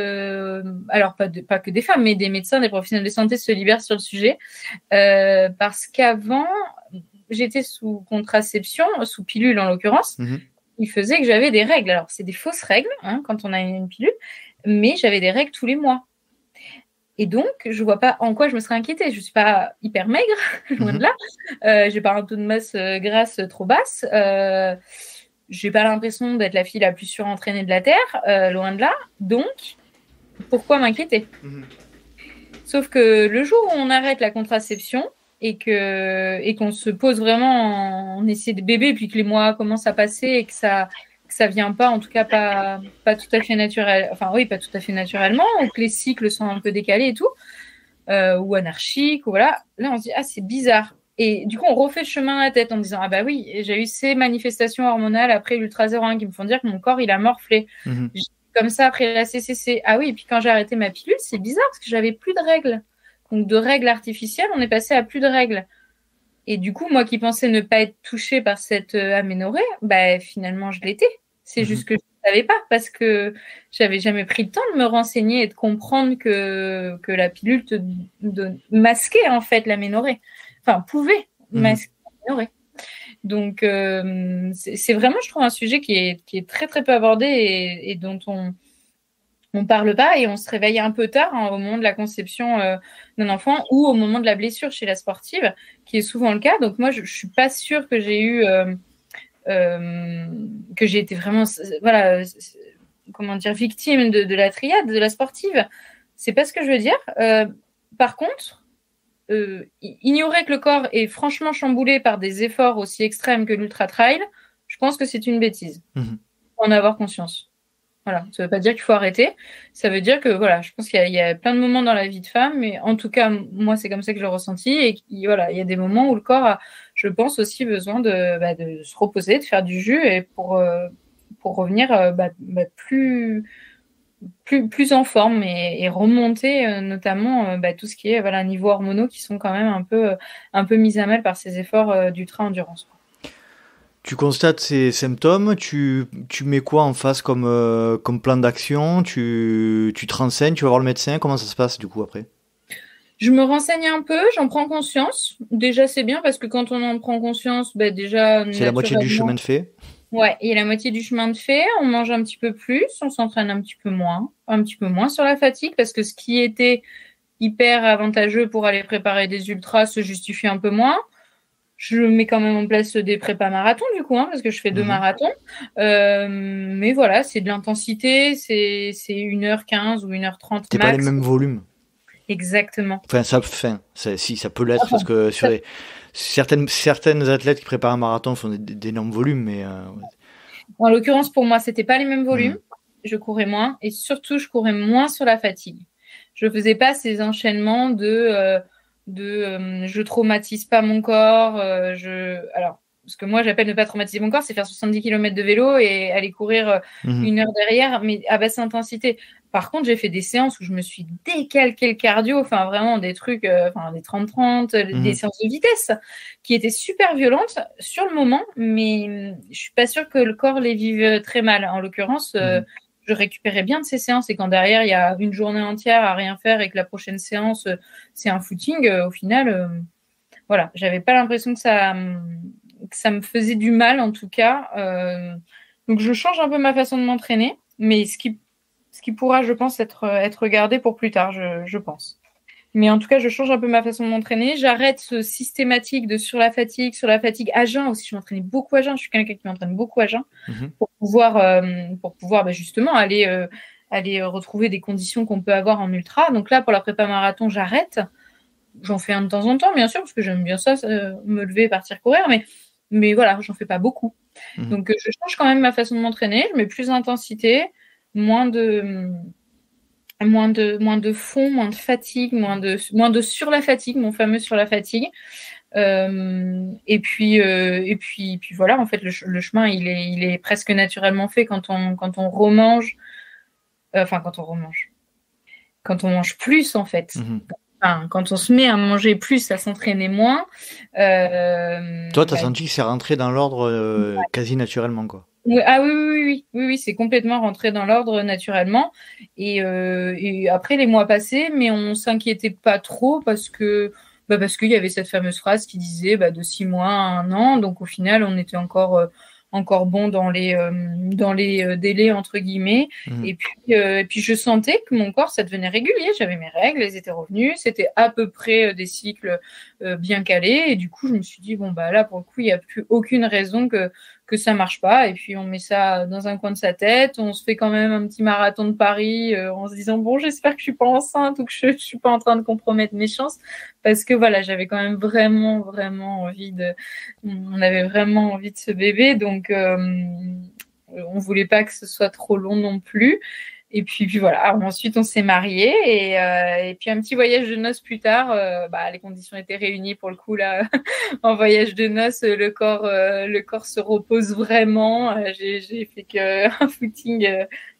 Speaker 2: alors pas que des femmes, mais des médecins, des professionnels de santé se libèrent sur le sujet, parce qu'avant, j'étais sous contraception, sous pilule en l'occurrence. Il faisait que j'avais des règles. Alors, c'est des fausses règles quand on a une pilule, mais j'avais des règles tous les mois. Et donc, je vois pas en quoi je me serais inquiétée. Je suis pas hyper maigre, loin de là. J'ai pas un taux de masse grasse trop basse. J'ai pas l'impression d'être la fille la plus surentraînée de la Terre, loin de là. Donc, pourquoi m'inquiéter? Sauf que le jour où on arrête la contraception et qu'on se pose vraiment en essai de bébé, puis que les mois commencent à passer et que ça vient pas, en tout cas pas tout à fait naturel, enfin oui, pas tout à fait naturellement, ou que les cycles sont un peu décalés et tout, ou anarchiques, ou voilà. Là, on se dit, ah, c'est bizarre. Et du coup, on refait le chemin à la tête en disant, ah bah oui, j'ai eu ces manifestations hormonales après l'ultra 01 qui me font dire que mon corps, il a morflé. Comme ça, après la CCC. Ah oui, et puis quand j'ai arrêté ma pilule, c'est bizarre parce que j'avais plus de règles. Donc, de règles artificielles, on est passé à plus de règles. Et du coup, moi qui pensais ne pas être touchée par cette aménorrhée, bah, finalement, je l'étais. C'est juste que je ne savais pas parce que j'avais jamais pris le temps de me renseigner et de comprendre que la pilule masquait en fait l'aménorrhée. Enfin, pouvait masquer l'aménorrhée. Donc, c'est vraiment, je trouve, un sujet qui est très, très peu abordé et dont on parle pas et on se réveille un peu tard au moment de la conception d'un enfant ou au moment de la blessure chez la sportive, qui est souvent le cas. Donc moi, je suis pas sûre que j'ai eu que j'ai été vraiment comment dire, victime de la triade de la sportive. C'est pas ce que je veux dire. Par contre, ignorer que le corps est franchement chamboulé par des efforts aussi extrêmes que l'ultra trail, je pense que c'est une bêtise. En avoir conscience. Voilà, ça ne veut pas dire qu'il faut arrêter. Ça veut dire que, voilà, je pense qu'il y a plein de moments dans la vie de femme, mais en tout cas, moi, c'est comme ça que je l'ai ressenti. Et voilà, il y a des moments où le corps a, je pense, aussi besoin de se reposer, de faire du jus et pour revenir plus en forme et remonter notamment tout ce qui est niveau hormonaux qui sont quand même un peu mis à mal par ces efforts d'ultra-endurance.
Speaker 1: Tu constates ces symptômes, tu mets quoi en face comme plan d'action, tu te renseignes, tu vas voir le médecin, comment ça se passe du coup après?
Speaker 2: Je me renseigne un peu, j'en prends conscience. Déjà, c'est bien parce que quand on en prend conscience, déjà...
Speaker 1: C'est la moitié du chemin de fait.
Speaker 2: Ouais, et la moitié du chemin de fait, on mange un petit peu plus, on s'entraîne un petit peu moins sur la fatigue parce que ce qui était hyper avantageux pour aller préparer des ultras se justifie un peu moins. Je mets quand même en place des prépas marathons du coup, parce que je fais 2 marathons. Mais voilà, c'est de l'intensité, c'est 1h15 ou 1h30 max.
Speaker 1: C'est pas les mêmes volumes.
Speaker 2: Exactement.
Speaker 1: Si, ça peut l'être parce que sur certaines athlètes qui préparent un marathon font d'énormes volumes, mais...
Speaker 2: En l'occurrence, pour moi, c'était pas les mêmes volumes. Je courais moins et surtout, je courais moins sur la fatigue. Je faisais pas ces enchaînements de je traumatise pas mon corps. Alors, ce que moi, j'appelle ne pas traumatiser mon corps, c'est faire 70 km de vélo et aller courir 1 heure derrière, mais à basse intensité. Par contre, j'ai fait des séances où je me suis décalqué le cardio, enfin vraiment des trucs, des 30-30, des séances de vitesse qui étaient super violentes sur le moment, mais je suis pas sûre que le corps les vive très mal. En l'occurrence, je récupérais bien de ces séances et quand derrière, il y a une journée entière à rien faire et que la prochaine séance, c'est un footing, au final, voilà, j'avais pas l'impression que ça me faisait du mal en tout cas. Donc, je change un peu ma façon de m'entraîner, mais ce qui pourra, je pense, être regardé pour plus tard, je pense. Mais en tout cas, je change un peu ma façon de m'entraîner. J'arrête ce systématique de sur la fatigue à jeun aussi. Je m'entraînais beaucoup à jeun. Je suis quelqu'un qui m'entraîne beaucoup à jeun pour pouvoir justement aller retrouver des conditions qu'on peut avoir en ultra. Donc là, pour la prépa marathon, j'arrête. J'en fais un de temps en temps, bien sûr, parce que j'aime bien ça, me lever et partir courir. Mais voilà, j'en fais pas beaucoup. Donc, je change quand même ma façon de m'entraîner. Je mets plus d'intensité, moins de fond, moins de fatigue, moins de sur la fatigue, mon fameux sur la fatigue. Et puis voilà, en fait, le chemin, il est presque naturellement fait quand on remange. Enfin, quand on mange plus, en fait. Enfin, quand on se met à manger plus, à s'entraîner moins.
Speaker 1: Toi, t'as senti que c'est rentré dans l'ordre quasi naturellement, quoi.
Speaker 2: Oui, c'est complètement rentré dans l'ordre naturellement. Et après les mois passés, mais on s'inquiétait pas trop parce qu'il y avait cette fameuse phrase qui disait de 6 mois à 1 an. Donc au final, on était encore bon dans les délais entre guillemets. Et puis je sentais que mon corps, ça devenait régulier. J'avais mes règles, elles étaient revenues. C'était à peu près des cycles bien calés. Et du coup, je me suis dit là pour le coup, il n'y a plus aucune raison que ça marche pas. Et puis on met ça dans un coin de sa tête. On se fait quand même un petit marathon de Paris en se disant j'espère que je suis pas enceinte ou que je suis pas en train de compromettre mes chances, parce que voilà, j'avais quand même vraiment on avait vraiment envie de ce bébé, donc on voulait pas que ce soit trop long non plus. Et puis voilà, ensuite on s'est mariés et puis un petit voyage de noces plus tard, les conditions étaient réunies pour le coup là. En voyage de noces, le corps se repose vraiment. J'ai fait qu'un footing,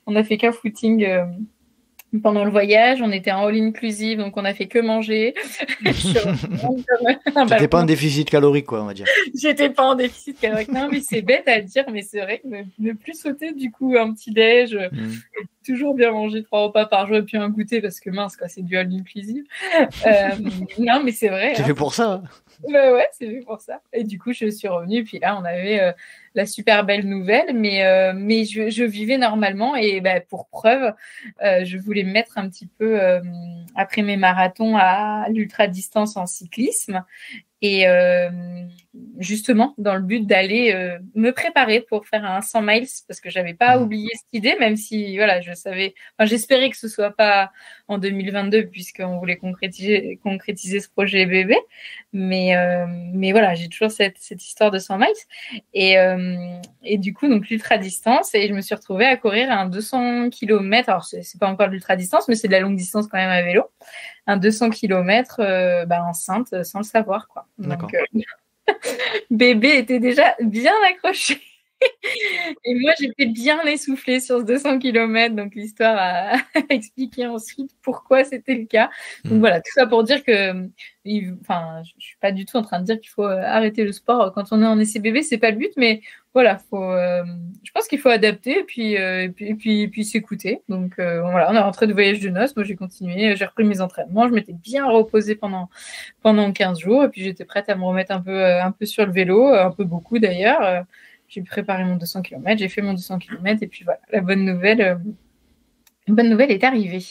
Speaker 2: on a fait qu'un footing pendant le voyage. On était en all inclusive, donc on a fait que manger.
Speaker 1: T'étais pas en déficit calorique, quoi, on va dire.
Speaker 2: J'étais pas en déficit calorique. Non, mais c'est bête à dire, mais c'est vrai que ne plus sauter du coup un petit déj, toujours bien manger 3 repas par jour et puis un goûter, parce que mince quoi, c'est du all inclusive. Non, mais c'est vrai.
Speaker 1: C'est fait pour ça.
Speaker 2: Ouais, c'est fait pour ça. Et du coup, je suis revenue. Puis là, on avait la super belle nouvelle, mais je vivais normalement. Et pour preuve, je voulais me mettre un petit peu après mes marathons à l'ultra distance en cyclisme. Et justement, dans le but d'aller me préparer pour faire un 100 miles, parce que j'avais pas oublié cette idée, même si voilà, j'espérais que ce soit pas en 2022, puisqu'on voulait concrétiser ce projet bébé. Mais voilà, j'ai toujours cette histoire de 100 miles. Et du coup, donc l'ultra distance, et je me suis retrouvée à courir un 200 km. Alors, c'est pas encore de l'ultra distance, mais c'est de la longue distance quand même à vélo. Un 200 km enceinte sans le savoir, quoi.
Speaker 1: D'accord.
Speaker 2: Donc, bébé était déjà bien accroché. Et moi, j'étais bien essoufflée sur ce 200 km. Donc, l'histoire a expliqué ensuite pourquoi c'était le cas. Donc, voilà, tout ça pour dire que, je suis pas du tout en train de dire qu'il faut arrêter le sport quand on est en essai bébé. C'est pas le but, mais voilà, je pense qu'il faut adapter et puis s'écouter. Donc, voilà, on est rentré de voyage de noces. Moi, j'ai continué, j'ai repris mes entraînements. Je m'étais bien reposée pendant 15 jours. Et puis, j'étais prête à me remettre un peu sur le vélo, un peu beaucoup d'ailleurs. J'ai préparé mon 200 km, j'ai fait mon 200 km et puis voilà, la bonne nouvelle est arrivée.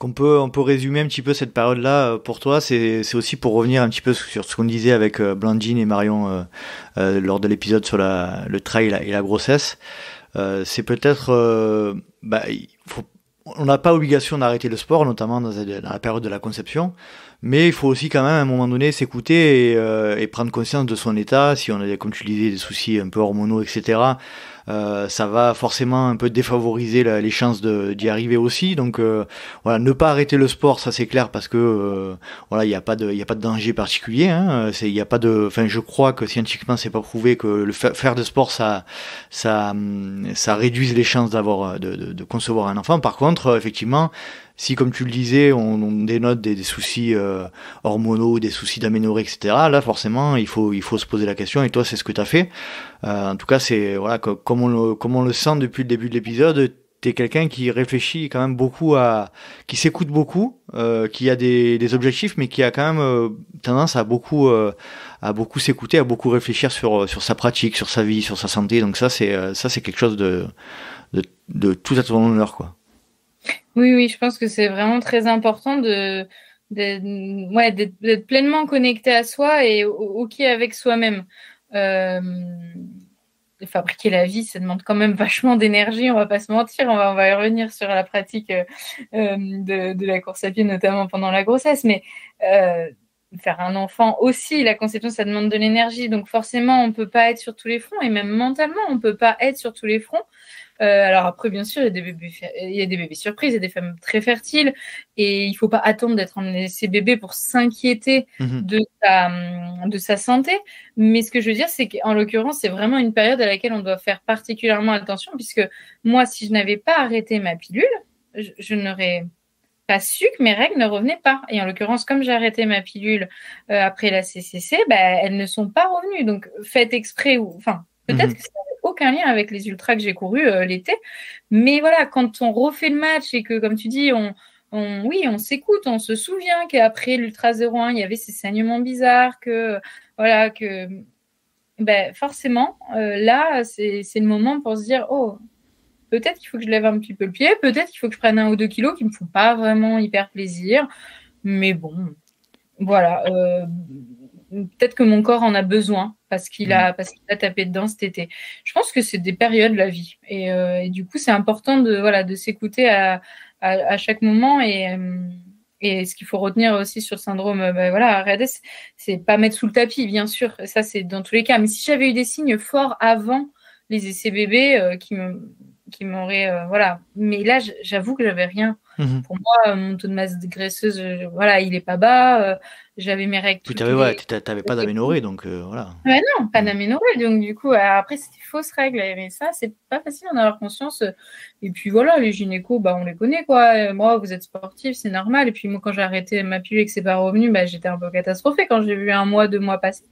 Speaker 1: On peut résumer un petit peu cette période-là pour toi, c'est aussi pour revenir un petit peu sur ce qu'on disait avec Blandine et Marion lors de l'épisode sur le trail et la grossesse. C'est peut-être, on n'a pas obligation d'arrêter le sport, notamment dans la période de la conception, mais il faut aussi quand même à un moment donné s'écouter et prendre conscience de son état. Si on a, comme tu le disais, des soucis un peu hormonaux, etc., ça va forcément un peu défavoriser les chances d'y arriver aussi. Donc voilà, ne pas arrêter le sport, ça c'est clair, parce que voilà, il y a pas de danger particulier, hein. Je crois que scientifiquement c'est pas prouvé que faire de sport ça réduise les chances de concevoir un enfant. Par contre, effectivement, si, comme tu le disais, on dénote des soucis hormonaux, des soucis d'aménorrhée, etc., là, forcément, il faut se poser la question, et toi, c'est ce que tu as fait. En tout cas, c'est, voilà, comme on le sent depuis le début de l'épisode, t'es quelqu'un qui réfléchit quand même beaucoup qui s'écoute beaucoup, qui a des objectifs, mais qui a quand même tendance à beaucoup s'écouter, à beaucoup réfléchir sur sa pratique, sur sa vie, sur sa santé. Donc ça, c'est quelque chose de tout à ton honneur, quoi.
Speaker 2: Oui, je pense que c'est vraiment très important de d'être pleinement connecté à soi et OK avec soi-même. Fabriquer la vie, ça demande quand même vachement d'énergie, on va pas se mentir, on va y revenir sur la pratique de la course à pied, notamment pendant la grossesse, mais faire un enfant aussi, la conception, ça demande de l'énergie, donc forcément, on peut pas être sur tous les fronts, et même mentalement, on peut pas être sur tous les fronts. Alors après, bien sûr, il y a des bébés surprises, il y a des femmes très fertiles, et il faut pas attendre d'être ces bébés pour s'inquiéter de sa santé. Mais ce que je veux dire, c'est qu'en l'occurrence, c'est vraiment une période à laquelle on doit faire particulièrement attention, puisque moi, si je n'avais pas arrêté ma pilule, je n'aurais pas su que mes règles ne revenaient pas. Et en l'occurrence, comme j'ai arrêté ma pilule après la CCC, elles ne sont pas revenues. Donc, faites exprès peut-être que ça n'avait aucun lien avec les ultras que j'ai courus l'été. Mais voilà, quand on refait le match et que, comme tu dis, on s'écoute, on se souvient qu'après l'Ultra 01, il y avait ces saignements bizarres, forcément, là, c'est le moment pour se dire, oh, peut-être qu'il faut que je lève un petit peu le pied, peut-être qu'il faut que je prenne 1 ou 2 kilos qui me font pas vraiment hyper plaisir. Mais bon, voilà. Peut-être que mon corps en a besoin parce qu'il a tapé dedans cet été. Je pense que c'est des périodes de la vie. Et du coup, c'est important de s'écouter à chaque moment. Et ce qu'il faut retenir aussi sur le syndrome RADS, c'est pas mettre sous le tapis, bien sûr. Ça, c'est dans tous les cas. Mais si j'avais eu des signes forts avant les essais bébés qui m'auraient... Mais là, j'avoue que j'avais rien. Pour moi, mon taux de masse graisseuse, il est pas bas. J'avais mes règles.
Speaker 1: Tu n'avais pas d'aménorrhée, donc voilà.
Speaker 2: Ouais, non, pas d'aménorrhée. Donc, du coup, après, c'était fausses règles. Mais ça, c'est pas facile d'en avoir conscience. Et puis, voilà, les gynécos, on les connaît, quoi. Moi, vous êtes sportif, c'est normal. Et puis, moi, quand j'ai arrêté ma pilule et que c'est pas revenu, j'étais un peu catastrophée quand j'ai vu 1 mois, 2 mois passer.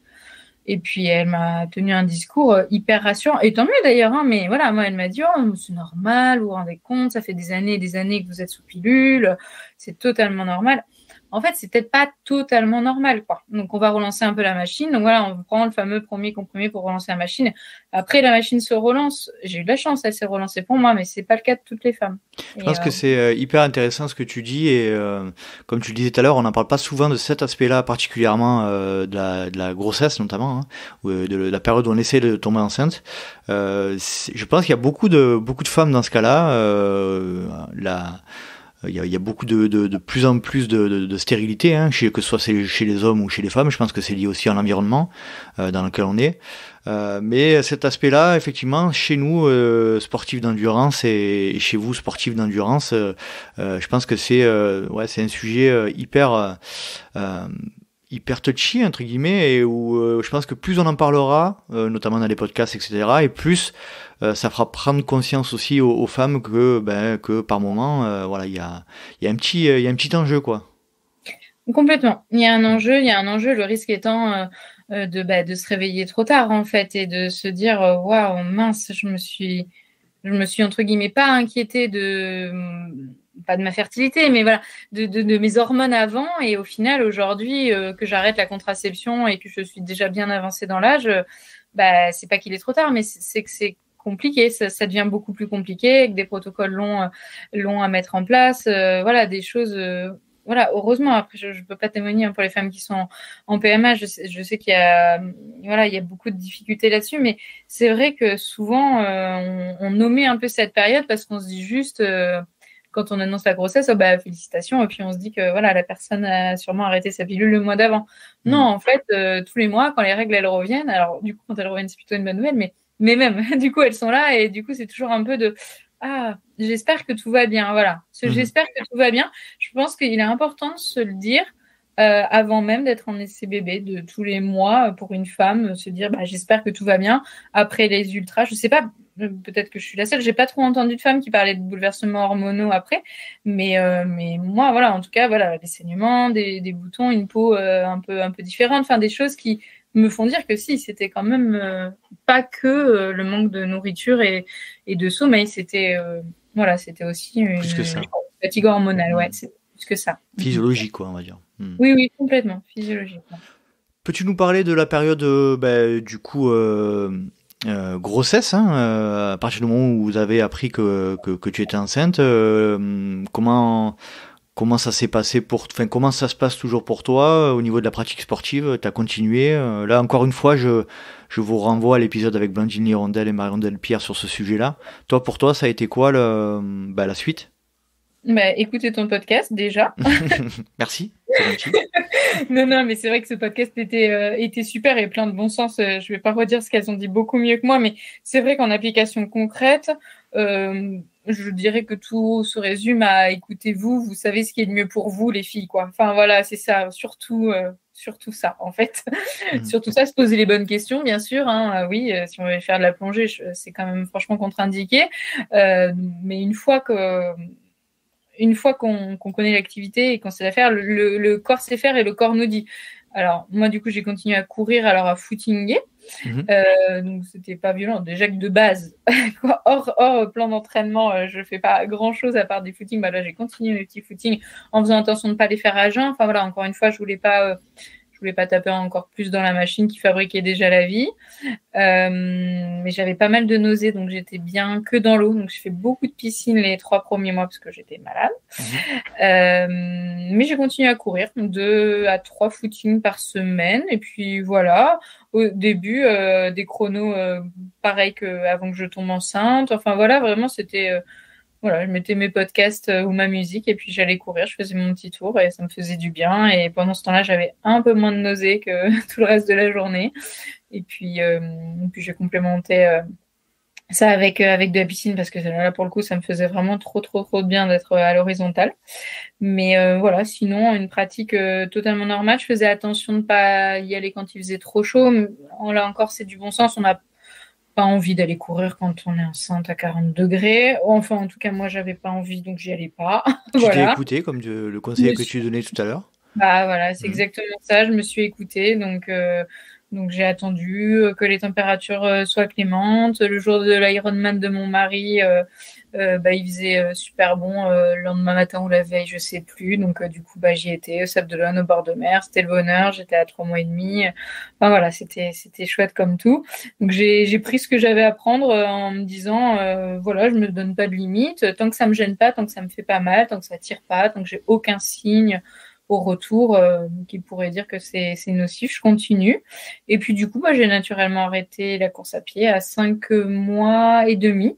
Speaker 2: Et puis, elle m'a tenu un discours hyper rassurant. Et tant mieux, d'ailleurs. Mais voilà, moi, elle m'a dit, oh, c'est normal, vous vous rendez compte, ça fait des années et des années que vous êtes sous pilule. C'est totalement normal. En fait, c'est peut-être pas totalement normal, quoi. Donc, on va relancer un peu la machine. Donc, voilà, on prend le fameux premier comprimé pour relancer la machine. Après, la machine se relance. J'ai eu de la chance, elle s'est relancée pour moi, mais c'est pas le cas de toutes les femmes.
Speaker 1: Je pense que c'est hyper intéressant ce que tu dis. Et comme tu le disais tout à l'heure, on n'en parle pas souvent de cet aspect-là, particulièrement de la grossesse, notamment, ou de la période où on essaie de tomber enceinte. Je pense qu'il y a beaucoup de femmes dans ce cas-là. Il y a beaucoup de plus en plus de stérilité, que ce soit chez les hommes ou chez les femmes. Je pense que c'est lié aussi à l'environnement dans lequel on est. Mais cet aspect-là, effectivement, chez nous, sportifs d'endurance et chez vous, sportifs d'endurance, je pense que c'est un sujet hyper touchy, entre guillemets, et où je pense que plus on en parlera, notamment dans les podcasts, etc., et plus ça fera prendre conscience aussi aux femmes que par moment, il y a un petit enjeu, quoi.
Speaker 2: Complètement. Il y a un enjeu, le risque étant de se réveiller trop tard, en fait, et de se dire, waouh, mince, je me suis entre guillemets pas inquiétée pas de ma fertilité, mais voilà, de mes hormones avant, et au final, aujourd'hui, que j'arrête la contraception et que je suis déjà bien avancée dans l'âge, c'est pas qu'il est trop tard, mais c'est que c'est compliqué, ça devient beaucoup plus compliqué, avec des protocoles longs à mettre en place, des choses... heureusement, après, je peux pas témoigner pour les femmes qui sont en PMA. Je sais qu'il y a, il y a beaucoup de difficultés là-dessus, mais c'est vrai que souvent, on omet un peu cette période parce qu'on se dit juste, quand on annonce la grossesse, félicitations, et puis on se dit que la personne a sûrement arrêté sa pilule le mois d'avant. Non, en fait, tous les mois, quand les règles, elles reviennent, alors du coup, quand elles reviennent, c'est plutôt une bonne nouvelle, mais même, du coup, elles sont là, et du coup, c'est toujours un peu de... Ah, j'espère que tout va bien, voilà. J'espère que tout va bien. Je pense qu'il est important de se le dire avant même d'être en essai bébé, de tous les mois, pour une femme, se dire j'espère que tout va bien. Après les ultras, je sais pas, peut-être que je suis la seule, j'ai pas trop entendu de femmes qui parlaient de bouleversements hormonaux après, mais moi, en tout cas, des saignements, des boutons, une peau un peu différente, des choses qui me font dire que si, c'était quand même pas que le manque de nourriture et de sommeil, c'était c'était aussi une fatigue hormonale, c'est plus que ça.
Speaker 1: Physiologique, quoi, on va dire.
Speaker 2: Oui, complètement, physiologique.
Speaker 1: Peux-tu nous parler de la période, du coup, grossesse, à partir du moment où vous avez appris que tu étais enceinte, comment comment ça s'est passé comment ça se passe toujours pour toi au niveau de la pratique sportive? Tu as continué. Là, encore une fois, je vous renvoie à l'épisode avec Blandine Hirondelle et Marie-Ondelle Pierre sur ce sujet-là. Toi, pour toi, ça a été quoi la suite?
Speaker 2: Écoutez ton podcast déjà.
Speaker 1: Merci, c'est gentil.
Speaker 2: Non, mais c'est vrai que ce podcast était super et plein de bon sens. Je vais pas redire ce qu'elles ont dit beaucoup mieux que moi, mais c'est vrai qu'en application concrète, je dirais que tout se résume à écoutez-vous, vous savez ce qui est de mieux pour vous, les filles, quoi. Enfin voilà, c'est ça, surtout ça, en fait. Surtout ça, se poser les bonnes questions, bien sûr. Hein. Oui, si on veut faire de la plongée, c'est quand même franchement contre-indiqué. Mais une fois qu'on connaît l'activité et qu'on sait la faire, le corps sait faire et le corps nous dit. Alors, moi, du coup, j'ai continué à courir, alors à footinguer. Donc, c'était pas violent. Déjà que de base, hors plan d'entraînement, je fais pas grand-chose à part des footings. Là, j'ai continué mes petits footings en faisant attention de ne pas les faire à jeun. Enfin, voilà, encore une fois, je voulais pas taper encore plus dans la machine qui fabriquait déjà la vie. Mais j'avais pas mal de nausées, donc j'étais bien que dans l'eau. Donc, je fais beaucoup de piscine les 3 premiers mois parce que j'étais malade. Mais j'ai continué à courir 2 à 3 footings par semaine. Et puis voilà, au début, des chronos pareil qu'avant que je tombe enceinte. Enfin voilà, vraiment, c'était... Voilà, je mettais mes podcasts ou ma musique et puis j'allais courir, je faisais mon petit tour et ça me faisait du bien. Et pendant ce temps-là, j'avais un peu moins de nausées que tout le reste de la journée. Et puis j'ai complémenté ça avec de la piscine parce que là, pour le coup, ça me faisait vraiment trop de bien d'être à l'horizontale. Mais voilà, sinon, une pratique totalement normale. Je faisais attention de ne pas y aller quand il faisait trop chaud. Là encore, c'est du bon sens. On n'a pas envie d'aller courir quand on est enceinte à 40 degrés. Enfin, en tout cas, moi, j'avais pas envie, donc j'y allais pas.
Speaker 1: Tu t'es écouté, comme le conseil que tu donnais tout à l'heure?
Speaker 2: Voilà, c'est exactement ça. Je me suis écoutée, donc j'ai attendu que les températures soient clémentes. Le jour de l'Ironman de mon mari, il faisait super bon. Le lendemain matin ou la veille, je sais plus. Donc du coup, j'y étais au Sable d'Olonne, au bord de mer. C'était le bonheur. J'étais à 3 mois et demi. Enfin voilà, c'était chouette comme tout. Donc j'ai pris ce que j'avais à prendre en me disant voilà, je me donne pas de limite. Tant que ça me gêne pas, tant que ça me fait pas mal, tant que ça tire pas, tant que j'ai aucun signe au retour qui pourrait dire que c'est nocif, je continue. Et puis du coup, j'ai naturellement arrêté la course à pied à 5 mois et demi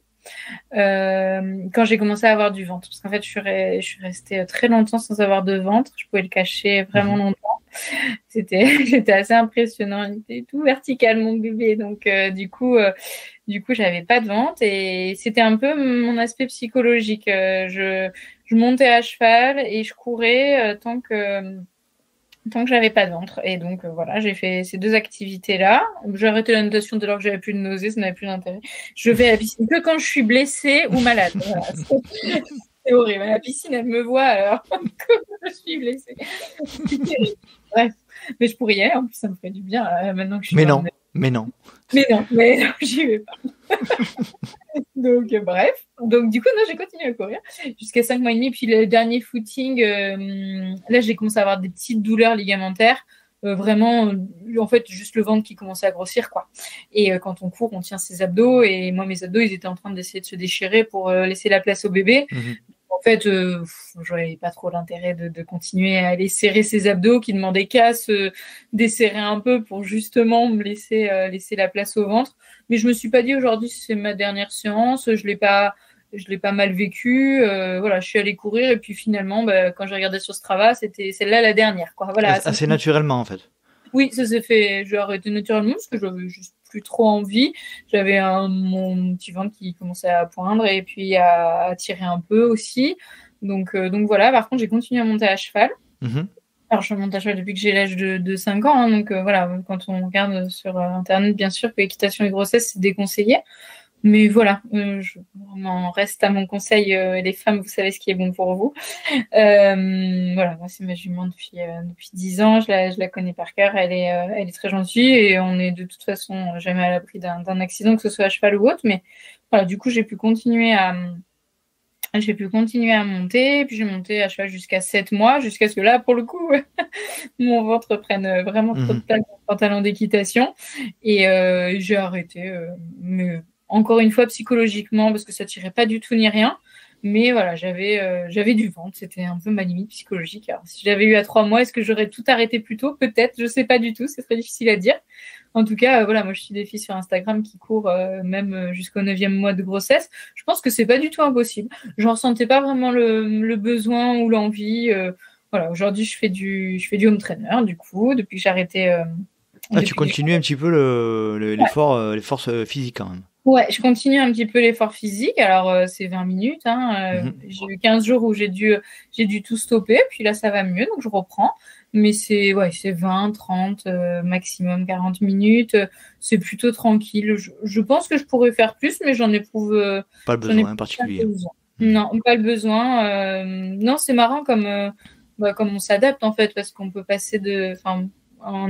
Speaker 2: quand j'ai commencé à avoir du ventre. Parce qu'en fait, je suis restée très longtemps sans avoir de ventre. Je pouvais le cacher vraiment longtemps. C'était assez impressionnant. Il était tout vertical, mon bébé. Donc du coup, j'avais pas de ventre et c'était un peu mon aspect psychologique. Je montais à cheval et je courais tant que j'avais pas de ventre. Et donc, voilà, j'ai fait ces 2 activités-là. J'ai arrêté la natation dès lors que j'avais plus de nausées, ça n'avait plus d'intérêt. Je vais à la piscine que quand je suis blessée ou malade. Voilà, c'est horrible. La piscine, elle me voit alors que je suis blessée. C'est terrible. Bref. Mais je pourrais y aller, en plus, ça me ferait du bien maintenant que je suis
Speaker 1: Mais non,
Speaker 2: j'y vais pas. Donc, bref. Donc, du coup, j'ai continué à courir jusqu'à 5 mois et demi. Puis, le dernier footing, là, j'ai commencé à avoir des petites douleurs ligamentaires. Vraiment, en fait, juste le ventre qui commençait à grossir, quoi. Et quand on court, on tient ses abdos. Et moi, mes abdos, ils étaient en train d'essayer de se déchirer pour laisser la place au bébé. En fait, j'avais pas trop l'intérêt de continuer à aller serrer ses abdos qui demandaient qu'à se desserrer un peu pour justement me laisser la place au ventre. Mais je me suis pas dit aujourd'hui c'est ma dernière séance, je l'ai pas mal vécu. Voilà, je suis allée courir et puis finalement, quand j'ai regardé sur Strava, c'était celle-là la dernière, quoi. Voilà.
Speaker 1: Assez naturellement en fait.
Speaker 2: Oui, ça s'est fait. J'ai arrêté naturellement parce que j'avais juste plus trop envie. J'avais mon petit ventre qui commençait à poindre et puis à tirer un peu aussi. Donc voilà. Par contre, j'ai continué à monter à cheval. Alors, je monte à cheval depuis que j'ai l'âge de 5 ans. Hein, donc voilà, quand on regarde sur Internet, bien sûr que l'équitation et grossesse, c'est déconseillé. Mais voilà, je m'en reste à mon conseil. Les femmes, vous savez ce qui est bon pour vous. Voilà, moi, c'est ma jument depuis 10 ans. Je la connais par cœur. Elle est très gentille et on est de toute façon jamais à l'abri d'un accident, que ce soit à cheval ou autre. Mais voilà, du coup, j'ai pu continuer à monter. Puis j'ai monté à cheval jusqu'à 7 mois, jusqu'à ce que là, pour le coup, mon ventre prenne vraiment trop de place dans le pantalon d'équitation. Et j'ai arrêté. Mais encore une fois, psychologiquement, parce que ça tirait pas du tout ni rien. Mais voilà, j'avais du ventre. C'était un peu ma limite psychologique. Alors, si j'avais eu à 3 mois, est-ce que j'aurais tout arrêté plus tôt? Peut-être, je sais pas du tout. C'est très difficile à dire. En tout cas, voilà, moi, je suis des filles sur Instagram qui courent même jusqu'au 9e mois de grossesse. Je pense que c'est pas du tout impossible. Je ressentais pas vraiment le besoin ou l'envie. Voilà, aujourd'hui, je fais du home trainer, du coup, depuis que j'ai arrêté.
Speaker 1: Tu continues un petit peu l'effort physique quand même.
Speaker 2: Ouais, je continue un petit peu l'effort physique. Alors, c'est 20 minutes. J'ai eu 15 jours où j'ai dû tout stopper. Puis là, ça va mieux, donc je reprends. Mais c'est 20, 30, maximum 40 minutes. C'est plutôt tranquille. Je pense que je pourrais faire plus, mais j'en éprouve
Speaker 1: pas le besoin particulier.
Speaker 2: Non, pas le besoin. Non, c'est marrant comme on s'adapte en fait, parce qu'on peut passer en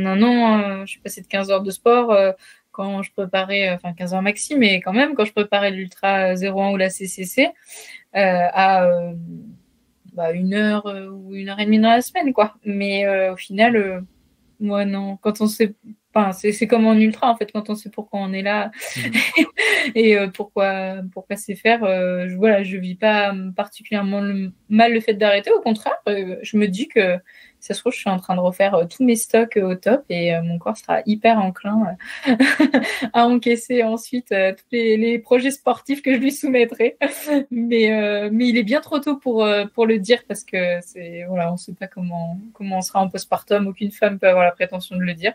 Speaker 2: un an, je suis passée de 15 heures de sport quand je préparais, 15 heures maxi, mais quand même, quand je préparais l'Ultra 01 ou la CCC, à 1 heure ou 1 heure et demie dans la semaine, quoi. Mais au final, moi, non. Quand on sait, c'est comme en ultra, en fait, quand on sait pourquoi on est là et pourquoi c'est faire, je vis pas particulièrement mal le fait d'arrêter. Au contraire, je me dis que ça se trouve, je suis en train de refaire tous mes stocks au top et mon corps sera hyper enclin à encaisser ensuite tous les projets sportifs que je lui soumettrai. Mais il est bien trop tôt pour le dire, parce que on sait pas comment on sera en postpartum. Aucune femme peut avoir la prétention de le dire.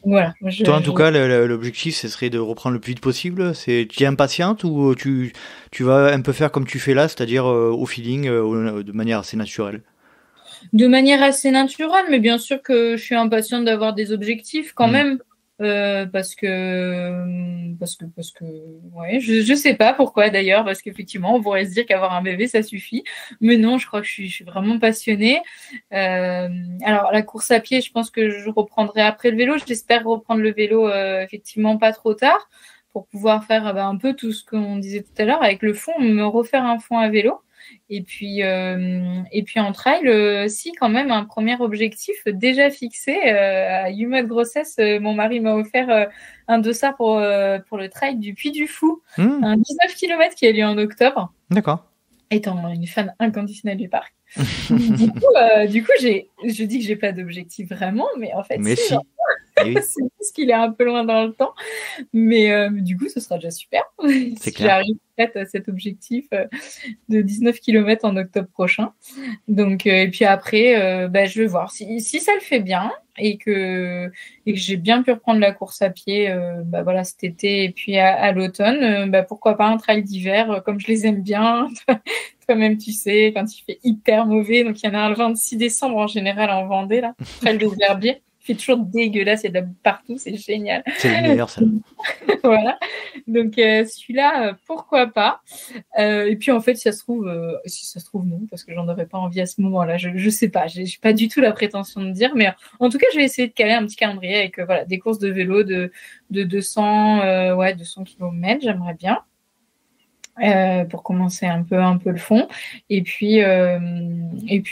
Speaker 2: Voilà.
Speaker 1: Toi, en tout cas, l'objectif, ce serait de reprendre le plus vite possible. Tu es impatiente ou tu vas un peu faire comme tu fais là, c'est-à-dire au feeling, de manière assez naturelle?
Speaker 2: De manière assez naturelle, mais bien sûr que je suis impatiente d'avoir des objectifs quand même, parce que ouais, je sais pas pourquoi d'ailleurs, parce qu'effectivement on pourrait se dire qu'avoir un bébé ça suffit, mais non, je crois que je suis vraiment passionnée. Alors la course à pied, je pense que je reprendrai après le vélo. J'espère reprendre le vélo effectivement pas trop tard, pour pouvoir faire un peu tout ce qu'on disait tout à l'heure avec le fond, me refaire un fond à vélo. Et puis en trail, si quand même un premier objectif déjà fixé à 8 mois de grossesse, mon mari m'a offert un dossard pour le trail du Puy du Fou, un 19 km qui a lieu en octobre.
Speaker 1: D'accord.
Speaker 2: Étant une fan inconditionnelle du parc. du coup, je dis que j'ai pas d'objectif vraiment, mais en fait,
Speaker 1: si.
Speaker 2: C'est juste qu'il est un peu loin dans le temps, mais du coup, ce sera déjà super si j'arrive à cet objectif de 19 km en octobre prochain. Donc, et puis après, je vais voir si ça le fait bien et que j'ai bien pu reprendre la course à pied cet été et puis à l'automne. Pourquoi pas un trail d'hiver comme je les aime bien. Toi-même, tu sais, quand il fait hyper mauvais. Donc, il y en a un le 26 décembre en général en Vendée, là, trail des Herbiers. Il fait toujours dégueulasse, il y a de la partout, c'est génial.
Speaker 1: C'est le meilleur, ça.
Speaker 2: Voilà. Donc, celui-là, pourquoi pas. Et puis, en fait, si ça se trouve, non, parce que j'en aurais pas envie à ce moment-là. Je sais pas, j'ai pas du tout la prétention de dire, mais en tout cas, je vais essayer de caler un petit calendrier avec des courses de vélo de 200 km, j'aimerais bien. Pour commencer un peu le fond, et puis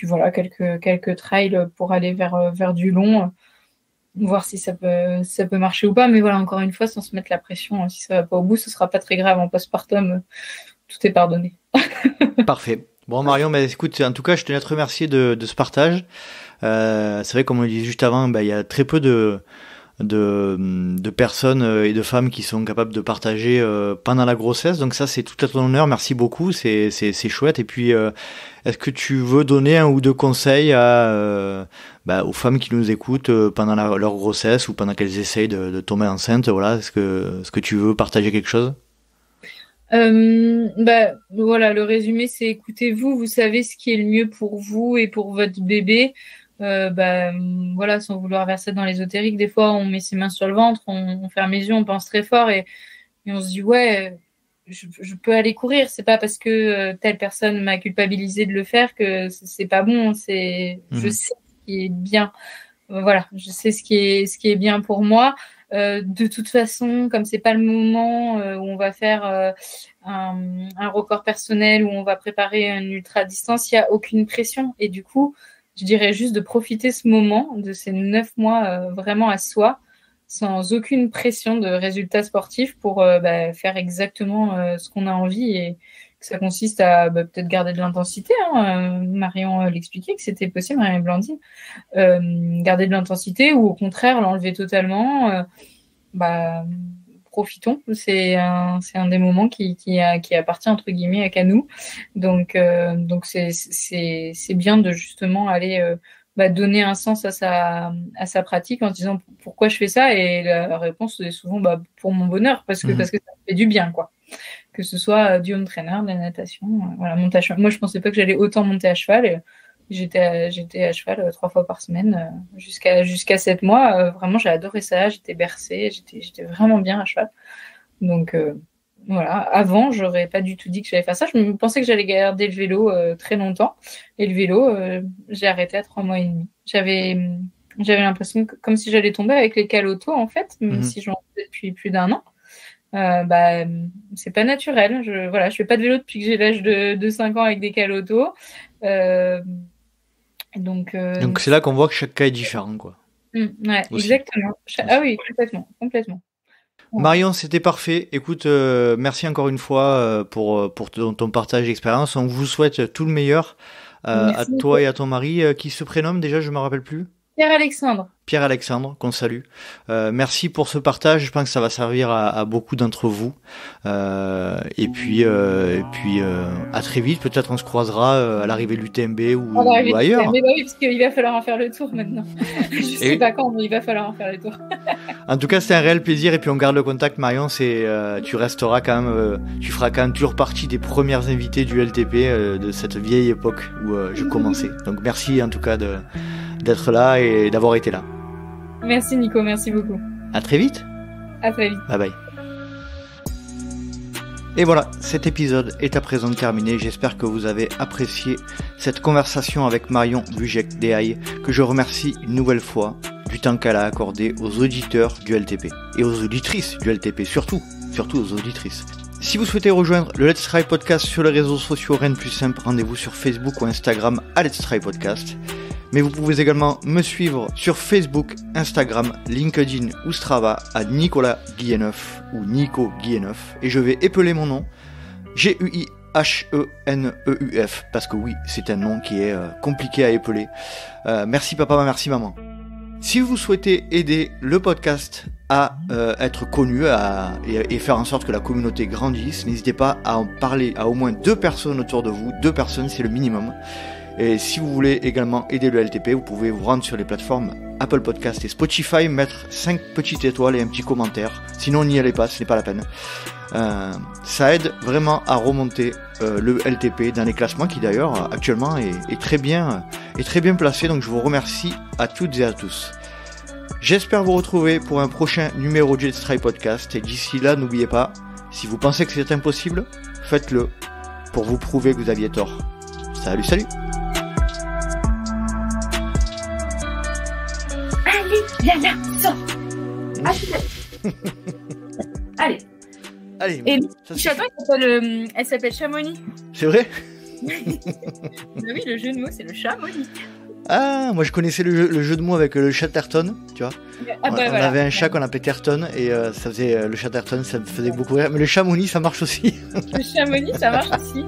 Speaker 2: voilà, quelques trails pour aller vers du long, voir si ça peut marcher ou pas, mais voilà, encore une fois, sans se mettre la pression, si ça va pas au bout, ce sera pas très grave. En postpartum, tout est pardonné.
Speaker 1: Parfait. Bon, Marion, écoute, en tout cas, je tenais à te remercier de ce partage. C'est vrai, comme on le disait juste avant, il y a très peu de personnes et de femmes qui sont capables de partager pendant la grossesse, donc ça c'est tout à ton honneur, merci beaucoup, c'est chouette. Et puis est-ce que tu veux donner un ou deux conseils aux femmes qui nous écoutent pendant leur grossesse ou pendant qu'elles essayent de tomber enceinte? Voilà, est-ce que tu veux partager quelque chose?
Speaker 2: Voilà, le résumé c'est écoutez-vous, vous savez ce qui est le mieux pour vous et pour votre bébé. Voilà, sans vouloir verser dans l'ésotérique, des fois on met ses mains sur le ventre, on ferme les yeux, on pense très fort et on se dit ouais, je peux aller courir, c'est pas parce que telle personne m'a culpabilisé de le faire que c'est pas bon, je sais ce qui est bien, voilà, je sais ce qui est bien pour moi. De toute façon, comme c'est pas le moment où on va faire un record personnel, où on va préparer une ultra distance, il y a aucune pression, et du coup je dirais juste de profiter ce moment, de ces 9 mois vraiment à soi, sans aucune pression de résultats sportifs, pour faire exactement ce qu'on a envie, et Ça consiste à peut-être garder de l'intensité. Marion l'expliquait que c'était possible, Marion et Blandine. Garder de l'intensité ou au contraire l'enlever totalement. Profitons. C'est un des moments qui appartient entre guillemets qu'à nous. Donc c'est bien de justement aller donner un sens à sa pratique en se disant pourquoi je fais ça, et la réponse est souvent pour mon bonheur, parce que ça me fait du bien, quoi. Que ce soit du home trainer, de la natation, monter à cheval. Moi je pensais pas que j'allais autant monter à cheval, et j'étais à cheval 3 fois par semaine jusqu'à 7 mois. Vraiment j'ai adoré ça, j'étais bercée, j'étais vraiment bien à cheval. Donc voilà, avant, j'aurais pas du tout dit que j'allais faire ça. Je pensais que j'allais garder le vélo très longtemps. Et le vélo, j'ai arrêté à 3 mois et demi. J'avais l'impression comme si j'allais tomber avec les calotos, en fait, même si j'en fais depuis plus d'1 an. C'est pas naturel. Je fais pas de vélo depuis que j'ai l'âge de 5 ans avec des calotos. Donc
Speaker 1: c'est là qu'on voit que chaque cas est différent, quoi.
Speaker 2: Ouais, exactement. Ah oui, complètement.
Speaker 1: Marion, c'était parfait. Écoute, merci encore une fois pour ton partage d'expérience. On vous souhaite tout le meilleur à toi et à ton mari, qui se prénomme déjà, je me rappelle plus. Pierre-Alexandre, qu'on salue. Merci pour ce partage. Je pense que ça va servir à beaucoup d'entre vous. Et puis à très vite. Peut-être on se croisera à l'arrivée de l'UTMB ou ailleurs.
Speaker 2: Mais oui, parce qu'il va falloir en faire le tour maintenant. Je sais pas quand, mais il va falloir en faire le tour.
Speaker 1: En tout cas, c'était un réel plaisir, et puis on garde le contact, Marion. Tu resteras quand même, tu feras quand même toujours partie des premières invitées du LTP de cette vieille époque où je commençais. Donc merci en tout cas d'être là et d'avoir été là.
Speaker 2: Merci Nico, merci beaucoup.
Speaker 1: À très vite.
Speaker 2: À très vite.
Speaker 1: Bye bye. Et voilà, cet épisode est à présent terminé. J'espère que vous avez apprécié cette conversation avec Marion Bugec-Dehaye, que je remercie une nouvelle fois du temps qu'elle a accordé aux auditeurs du LTP et aux auditrices du LTP, surtout aux auditrices. Si vous souhaitez rejoindre le Let's Try Podcast sur les réseaux sociaux, rien de plus simple, rendez-vous sur Facebook ou Instagram à Let's Try Podcast. Mais vous pouvez également me suivre sur Facebook, Instagram, LinkedIn ou Strava à Nicolas Guilleneuf ou Nico Guilleneuf, et je vais épeler mon nom Guiheneuf, parce que oui, c'est un nom qui est compliqué à épeler. Merci papa, merci maman. Si vous souhaitez aider le podcast à être connu et faire en sorte que la communauté grandisse, n'hésitez pas à en parler à au moins 2 personnes autour de vous. 2 personnes, c'est le minimum. Et si vous voulez également aider le LTP, vous pouvez vous rendre sur les plateformes Apple Podcast et Spotify, mettre 5 petites étoiles et un petit commentaire. Sinon, n'y allez pas, ce n'est pas la peine. Ça aide vraiment à remonter le LTP dans les classements, qui d'ailleurs actuellement est très bien placé. Donc je vous remercie à toutes et à tous. J'espère vous retrouver pour un prochain numéro du Let's Try Podcast. Et d'ici là, n'oubliez pas, si vous pensez que c'est impossible, faites-le pour vous prouver que vous aviez tort. Salut.
Speaker 2: Yaya, sors. Allez. Et le château, elle s'appelle Chamonix.
Speaker 1: C'est vrai?
Speaker 2: Oui, le jeu de mots, c'est le Chamonix.
Speaker 1: Ah, moi je connaissais le jeu de mots avec le Chatterton, tu vois. On avait un chat qu'on appelait Terton, et ça faisait le Chatterton, ça me faisait beaucoup rire. Mais le Chamonix, ça marche aussi.
Speaker 2: Le Chamonix, ça marche aussi.